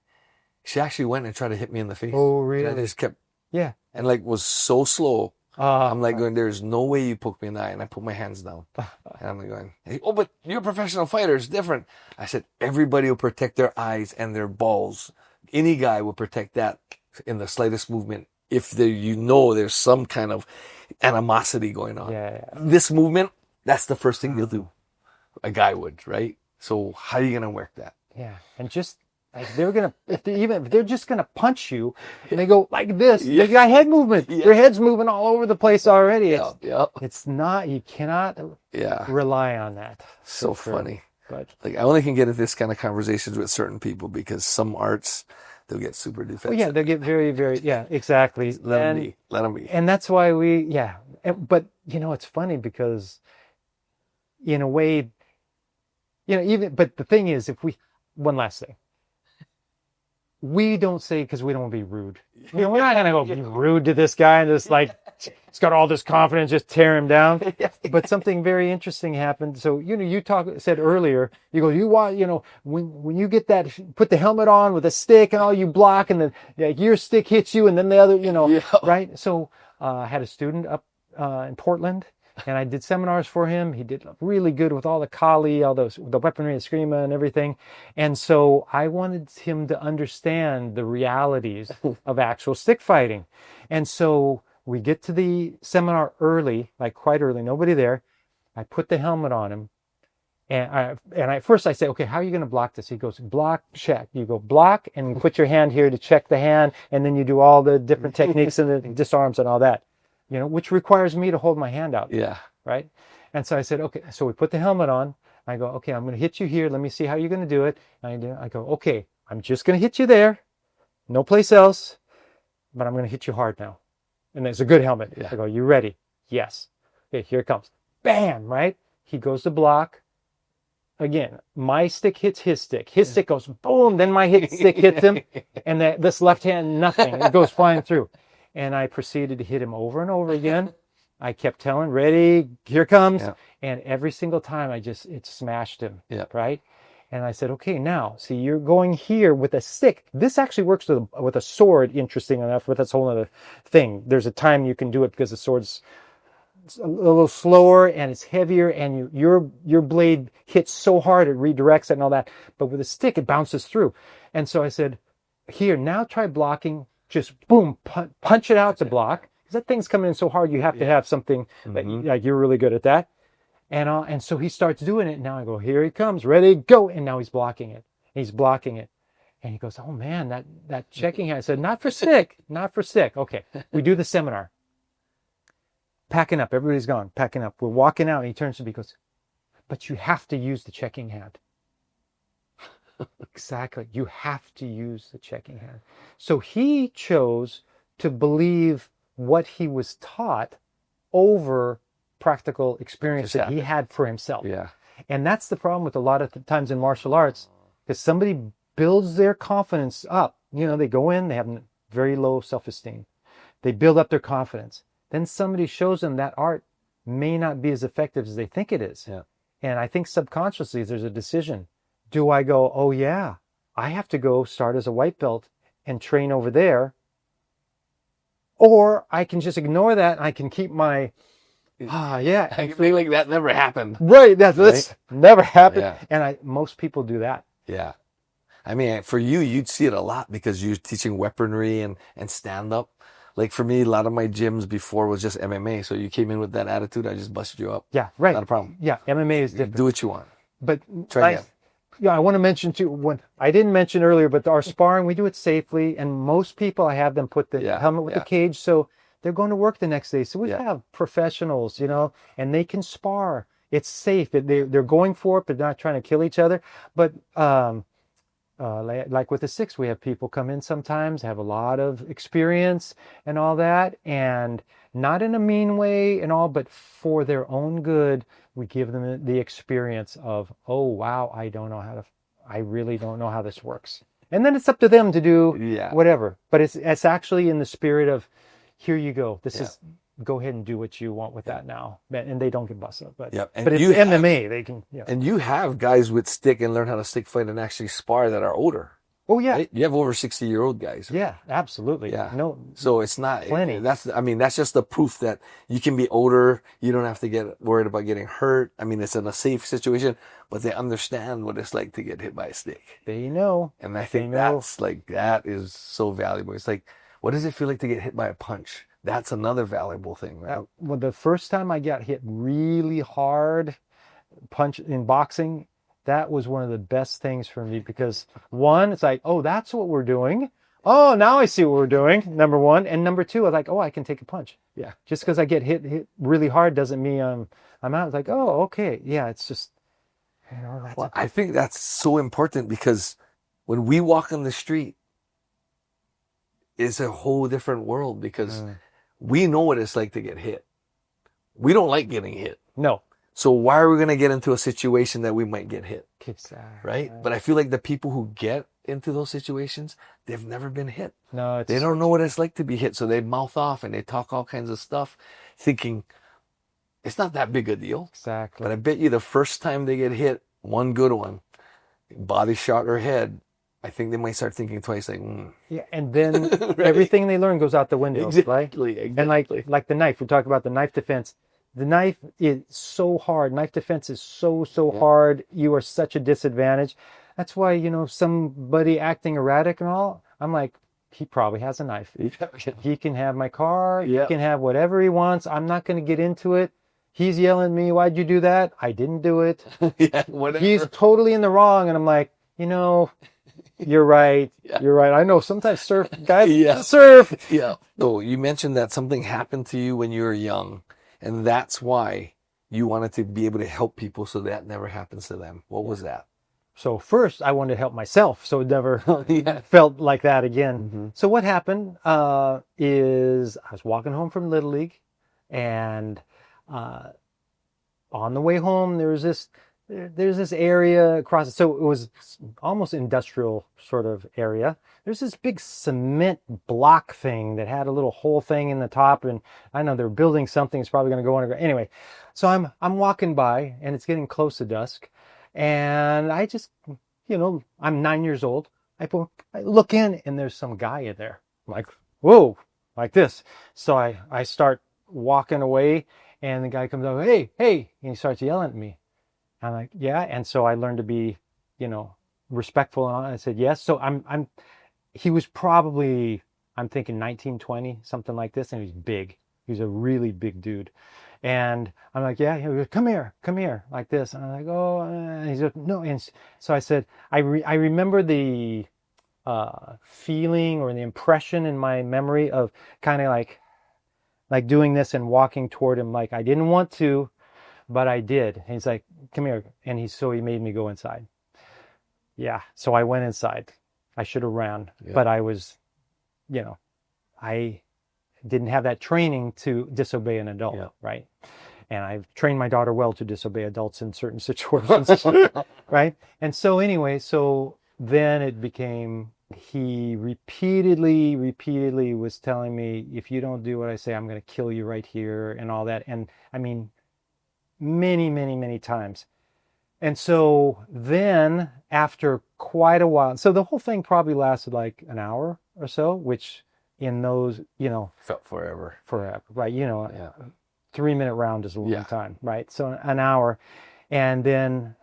She actually went and tried to hit me in the face. Oh, And really? I just kept, Yeah. and like was so slow. I'm like going, there's no way you poke me in the eye. And I put my hands down. And I'm like going, hey, oh, but you're a professional fighter. It's different. I said, everybody will protect their eyes and their balls. Any guy will protect that in the slightest movement. If there, there's some kind of animosity going on. Yeah. This movement, that's the first thing they'll do. A guy would, right? So how are you going to work that? Yeah. And just like if they're just gonna punch you and they go like this, they got head movement. Yeah. Their head's moving all over the place already. It's It's you cannot rely on that. so funny. But Like I only can get at this kind of conversations with certain people because some arts, they'll get super defensive. they'll get very, very, exactly. Let them be. And that's why but it's funny because in a way, but the thing is, one last thing. We don't say, because we don't want to be rude. We're not going to go be rude to this guy and just like, he's got all this confidence, just tear him down. But something very interesting happened. So, you said earlier, you go, you want, when you get that, put the helmet on with a stick and all, you block and then your stick hits you and then the other, right? So I had a student up in Portland. And I did seminars for him. He did really good with all the Kali, all the weaponry, the Eskrima and everything. And so I wanted him to understand the realities of actual stick fighting. And so we get to the seminar early, like quite early, nobody there. I put the helmet on him. And first I say, okay, how are you going to block this? He goes, block, check. You go block and you put your hand here to check the hand. And then you do all the different techniques and the disarms and all that. Which requires me to hold my hand out. Yeah. Right. And so I said, okay, so we put the helmet on. I go, okay, I'm going to hit you here. Let me see how you're going to do it. And I go, okay, I'm just going to hit you there. No place else. But I'm going to hit you hard now. And it's a good helmet. Yeah. I go, you ready? Yes. Okay, here it comes. Bam, right? He goes to block. Again, my stick hits his stick. His stick goes boom. Then my stick hits him. And this left hand, nothing. It goes flying through. And I proceeded to hit him over and over again. I kept telling, ready, here comes. Yeah. And every single time it smashed him, right? And I said, okay, now, see, you're going here with a stick. This actually works with a sword, interesting enough, but that's a whole other thing. There's a time you can do it because the sword's a little slower and it's heavier and your blade hits so hard it redirects it and all that. But with a stick, it bounces through. And so I said, here, now try blocking. Just boom, punch it out to block. Because that thing's coming in so hard, you have to have something that you're really good at that. And so he starts doing it. And now I go, here he comes, ready, go. And now he's blocking it. He's blocking it. And he goes, oh man, that checking hand. I said, not for stick, not for stick. Okay, we do the seminar. Packing up, everybody's gone, packing up. We're walking out and he turns to me and goes, but you have to use the checking hand. Exactly. You have to use the checking hand. So he chose to believe what he was taught over practical experience that he had for himself. Yeah. And that's the problem with a lot of times in martial arts, because somebody builds their confidence up. They go in, they have very low self-esteem. They build up their confidence. Then somebody shows them that art may not be as effective as they think it is. Yeah. And I think subconsciously there's a decision. Do I go, oh yeah, I have to go start as a white belt and train over there? Or I can just ignore that and I can keep my, I feel like that never happened. Right, that's never happened. Yeah. And most people do that. Yeah. I mean, for you'd see it a lot because you're teaching weaponry and stand-up. Like for me, a lot of my gyms before was just MMA. So you came in with that attitude, I just busted you up. Yeah, right. Not a problem. Yeah, MMA is different. Do what you want. But try again. Yeah, I want to mention too, when I didn't mention earlier, but our sparring, we do it safely. And most people, I have them put the helmet with the cage. So they're going to work the next day. So we have professionals, and they can spar. It's safe. They're going for it, but not trying to kill each other. But like with the six, we have people come in sometimes, have a lot of experience and all that. And not in a mean way and all, but for their own good, we give them the experience of, oh, wow, I don't know how to I really don't know how this works. And then it's up to them to do Yeah. whatever. But it's actually in the spirit of, here you go. This Yeah. is, go ahead and do what you want with that now. And they don't get busted up. But, Yep. And but it's you have- MMA. They can, And you have guys with stick and learn how to stick fight and actually spar that are older. Oh, yeah. Right? You have over 60-year-old guys. Yeah, absolutely. Yeah. No, So it's not Plenty. That's just the proof that you can be older. You don't have to get worried about getting hurt. I mean, it's in a safe situation, but they understand what it's like to get hit by a stick. they know. And I think They know. that's like, that is so valuable. It's like, what does it feel like to get hit by a punch? That's another valuable thing, right? Well, the first time I got hit really hard, punch in boxing, that was one of the best things for me because one, it's like, oh, that's what we're doing. Oh, now I see what we're doing. Number one, and number two, I was like, oh, I can take a punch. Yeah. Just because I get hit really hard doesn't mean I'm out. It's like, oh, okay, yeah. It's just, that's Well, I think that's so important because when we walk on the street, it's a whole different world because we know what it's like to get hit. We don't like getting hit. no. So why are we going to get into a situation that we might get hit? Right? But I feel like the people who get into those situations, they've never been hit. No, it's They don't know what it's like to be hit. So they mouth off and they talk all kinds of stuff thinking it's not that big a deal. exactly. But I bet you the first time they get hit, one good one, body shot or head, I think they might start thinking twice like, Yeah, and then everything they learn goes out the window, right? Exactly. And like the knife, we talk about the knife defense. The knife is so hard. Knife defense is so hard. You are such a disadvantage. That's why, somebody acting erratic and all, I'm like, he probably has a knife. He can have my car. Yeah. He can have whatever he wants. I'm not going to get into it. He's yelling at me, why'd you do that? I didn't do it. Yeah, whatever. He's totally in the wrong. And I'm like, you're right. Yeah. You're right. I know sometimes surf guys Yeah. surf. Yeah. So you mentioned that something happened to you when you were young, and that's why you wanted to be able to help people so that never happens to them. What was that? So first I wanted to help myself so it never Yeah. felt like that again. Mm-hmm. So what happened is I was walking home from Little League, and on the way home there's this area across. So it was almost industrial sort of area. There's this big cement block thing that had a little hole thing in the top, and I know they're building something. It's probably going to go underground. Anyway, so I'm walking by, and it's getting close to dusk, and I just, I'm 9 years old. I look in, and there's some guy in there. I'm like, whoa, like this. So I start walking away, and the guy comes over, hey, and he starts yelling at me. I'm like, yeah. And so I learned to be, respectful. And I said, yes. So he was probably, I'm thinking 19, 20, something like this. And he was big. He was a really big dude. And I'm like, yeah, he goes, come here, like this. And I'm like, oh, and he's like, no. And so I said, I remember the feeling or the impression in my memory of kind of like doing this and walking toward him. Like I didn't want to, but I did. And he's like, come here. And so he made me go inside. Yeah. So I went inside. I should have ran, but I was, I didn't have that training to disobey an adult. Right. And I've trained my daughter well to disobey adults in certain situations. Right. And so anyway, then it became, he repeatedly was telling me, if you don't do what I say, I'm going to kill you right here and all that. And I mean, many times. And so then after quite a while, so the whole thing probably lasted like an hour or so, which in those, Felt forever. right? 3-minute round is a long time, right? So an hour. And then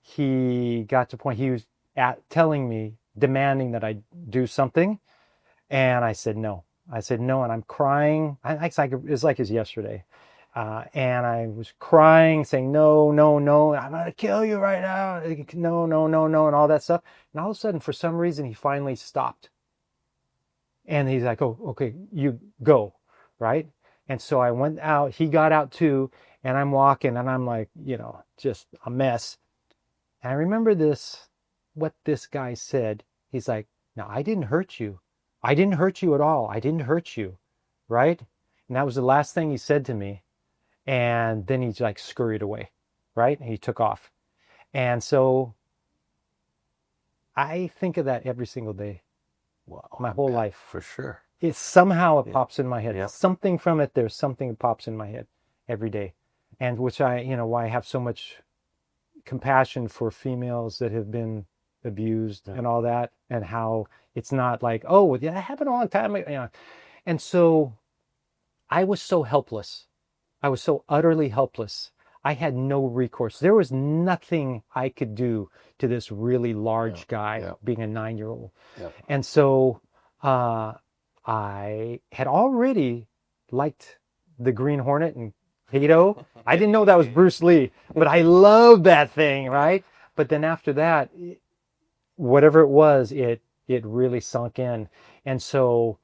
he got to the point, he was telling me, demanding that I do something. And I said no. And I'm crying. It's like it was yesterday. And I was crying, saying, no, I'm going to kill you right now. No, and all that stuff. And all of a sudden, for some reason, he finally stopped. And he's like, oh, okay, you go, right? And so I went out. He got out too. And I'm walking, and I'm like, just a mess. And I remember what this guy said. He's like, no, I didn't hurt you. I didn't hurt you at all. I didn't hurt you, right? And that was the last thing he said to me. And then he like scurried away, right? And he took off. And so I think of that every single day, Wow. my whole life. For sure. It somehow it pops in my head. Yeah. Something from it, there's something that pops in my head every day. And which why I have so much compassion for females that have been abused and all that, and how it's not like, oh, yeah, that happened a long time ago. And so I was so helpless. I was so utterly helpless. I had no recourse. There was nothing I could do to this really large guy being a 9-year-old. Yeah. And so I had already liked the Green Hornet and Tudo. I didn't know that was Bruce Lee, but I loved that thing, right? But then after that, whatever it was, it really sunk in. And so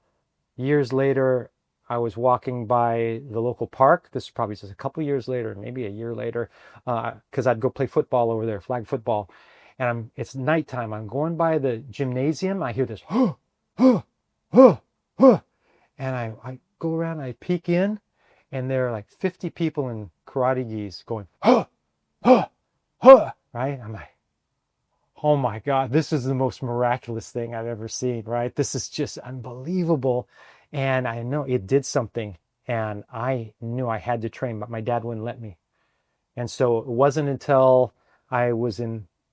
years later, I was walking by the local park. This is probably just a couple years later, maybe a year later, because I'd go play football over there, flag football. And it's nighttime. I'm going by the gymnasium. I hear this, and I go around, I peek in, and there are like 50 people in karate gis going, right? I'm like, oh my God, this is the most miraculous thing I've ever seen, right? This is just unbelievable. And I know it did something, and I knew I had to train, but my dad wouldn't let me. And so it wasn't until I was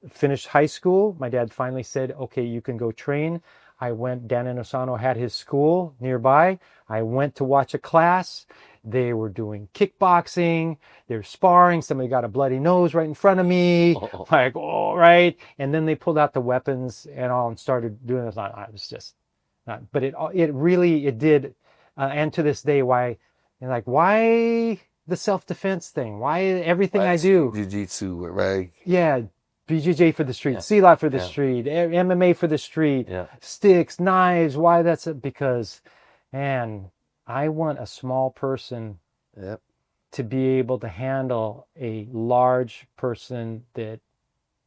finished high school, my dad finally said, okay, you can go train. I went, Dan Inosano had his school nearby. I went to watch a class. They were doing kickboxing. They were sparring. Somebody got a bloody nose right in front of me. Like, oh, right. And then they pulled out the weapons and all and started doing this. I was just not, but it really did. And to this day, why the self-defense thing? Why everything I do? Jiu-Jitsu, right? Yeah. BJJ for the street, C-Lot for the street, MMA for the street, sticks, knives. Why that's it? Because, man, I want a small person to be able to handle a large person that,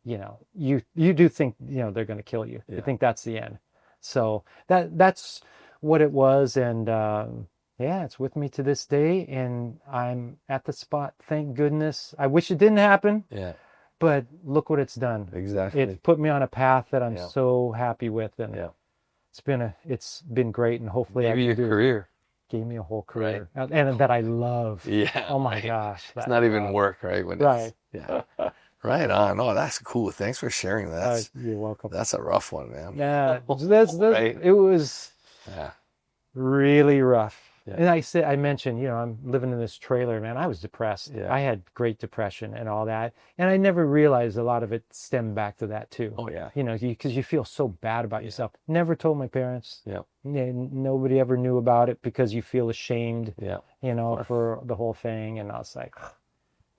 you do think, they're going to kill you. You think that's the end. So that's what it was. And, it's with me to this day. And I'm at the spot. Thank goodness. I wish it didn't happen. Yeah. But look what it's done. Exactly. It's put me on a path that I'm so happy with, and it's been great, and hopefully gave you a career. Gave me a whole career, and that I love. Yeah. Oh my gosh. It's not even work, right? Right. Right on. Oh, that's cool. Thanks for sharing that. You're welcome. That's a rough one, man. Yeah. It was really rough. Yeah. And I mentioned, I'm living in this trailer, man. I was depressed. Yeah. I had great depression and all that. And I never realized a lot of it stemmed back to that too. Oh, yeah. Because you feel so bad about yourself. Never told my parents. Yeah. Nobody ever knew about it because you feel ashamed, for the whole thing. And I was like,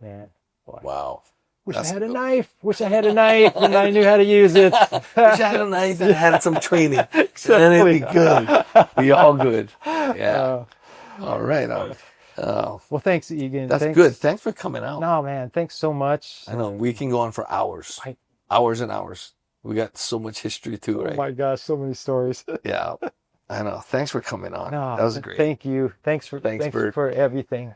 man, boy. Wow. Wish I had a knife. Wish I had a knife and I knew how to use it. Wish I had a knife and had some training. Exactly. Then it'd be good. Be all good. Yeah. All right. Well, thanks, Egan. That's good. Thanks for coming out. No, man. Thanks so much. I know. We can go on for hours. Hours and hours. We got so much history too, right? Oh, my gosh. So many stories. Yeah. I know. Thanks for coming on. No, that was great. Thank you. Thanks for everything.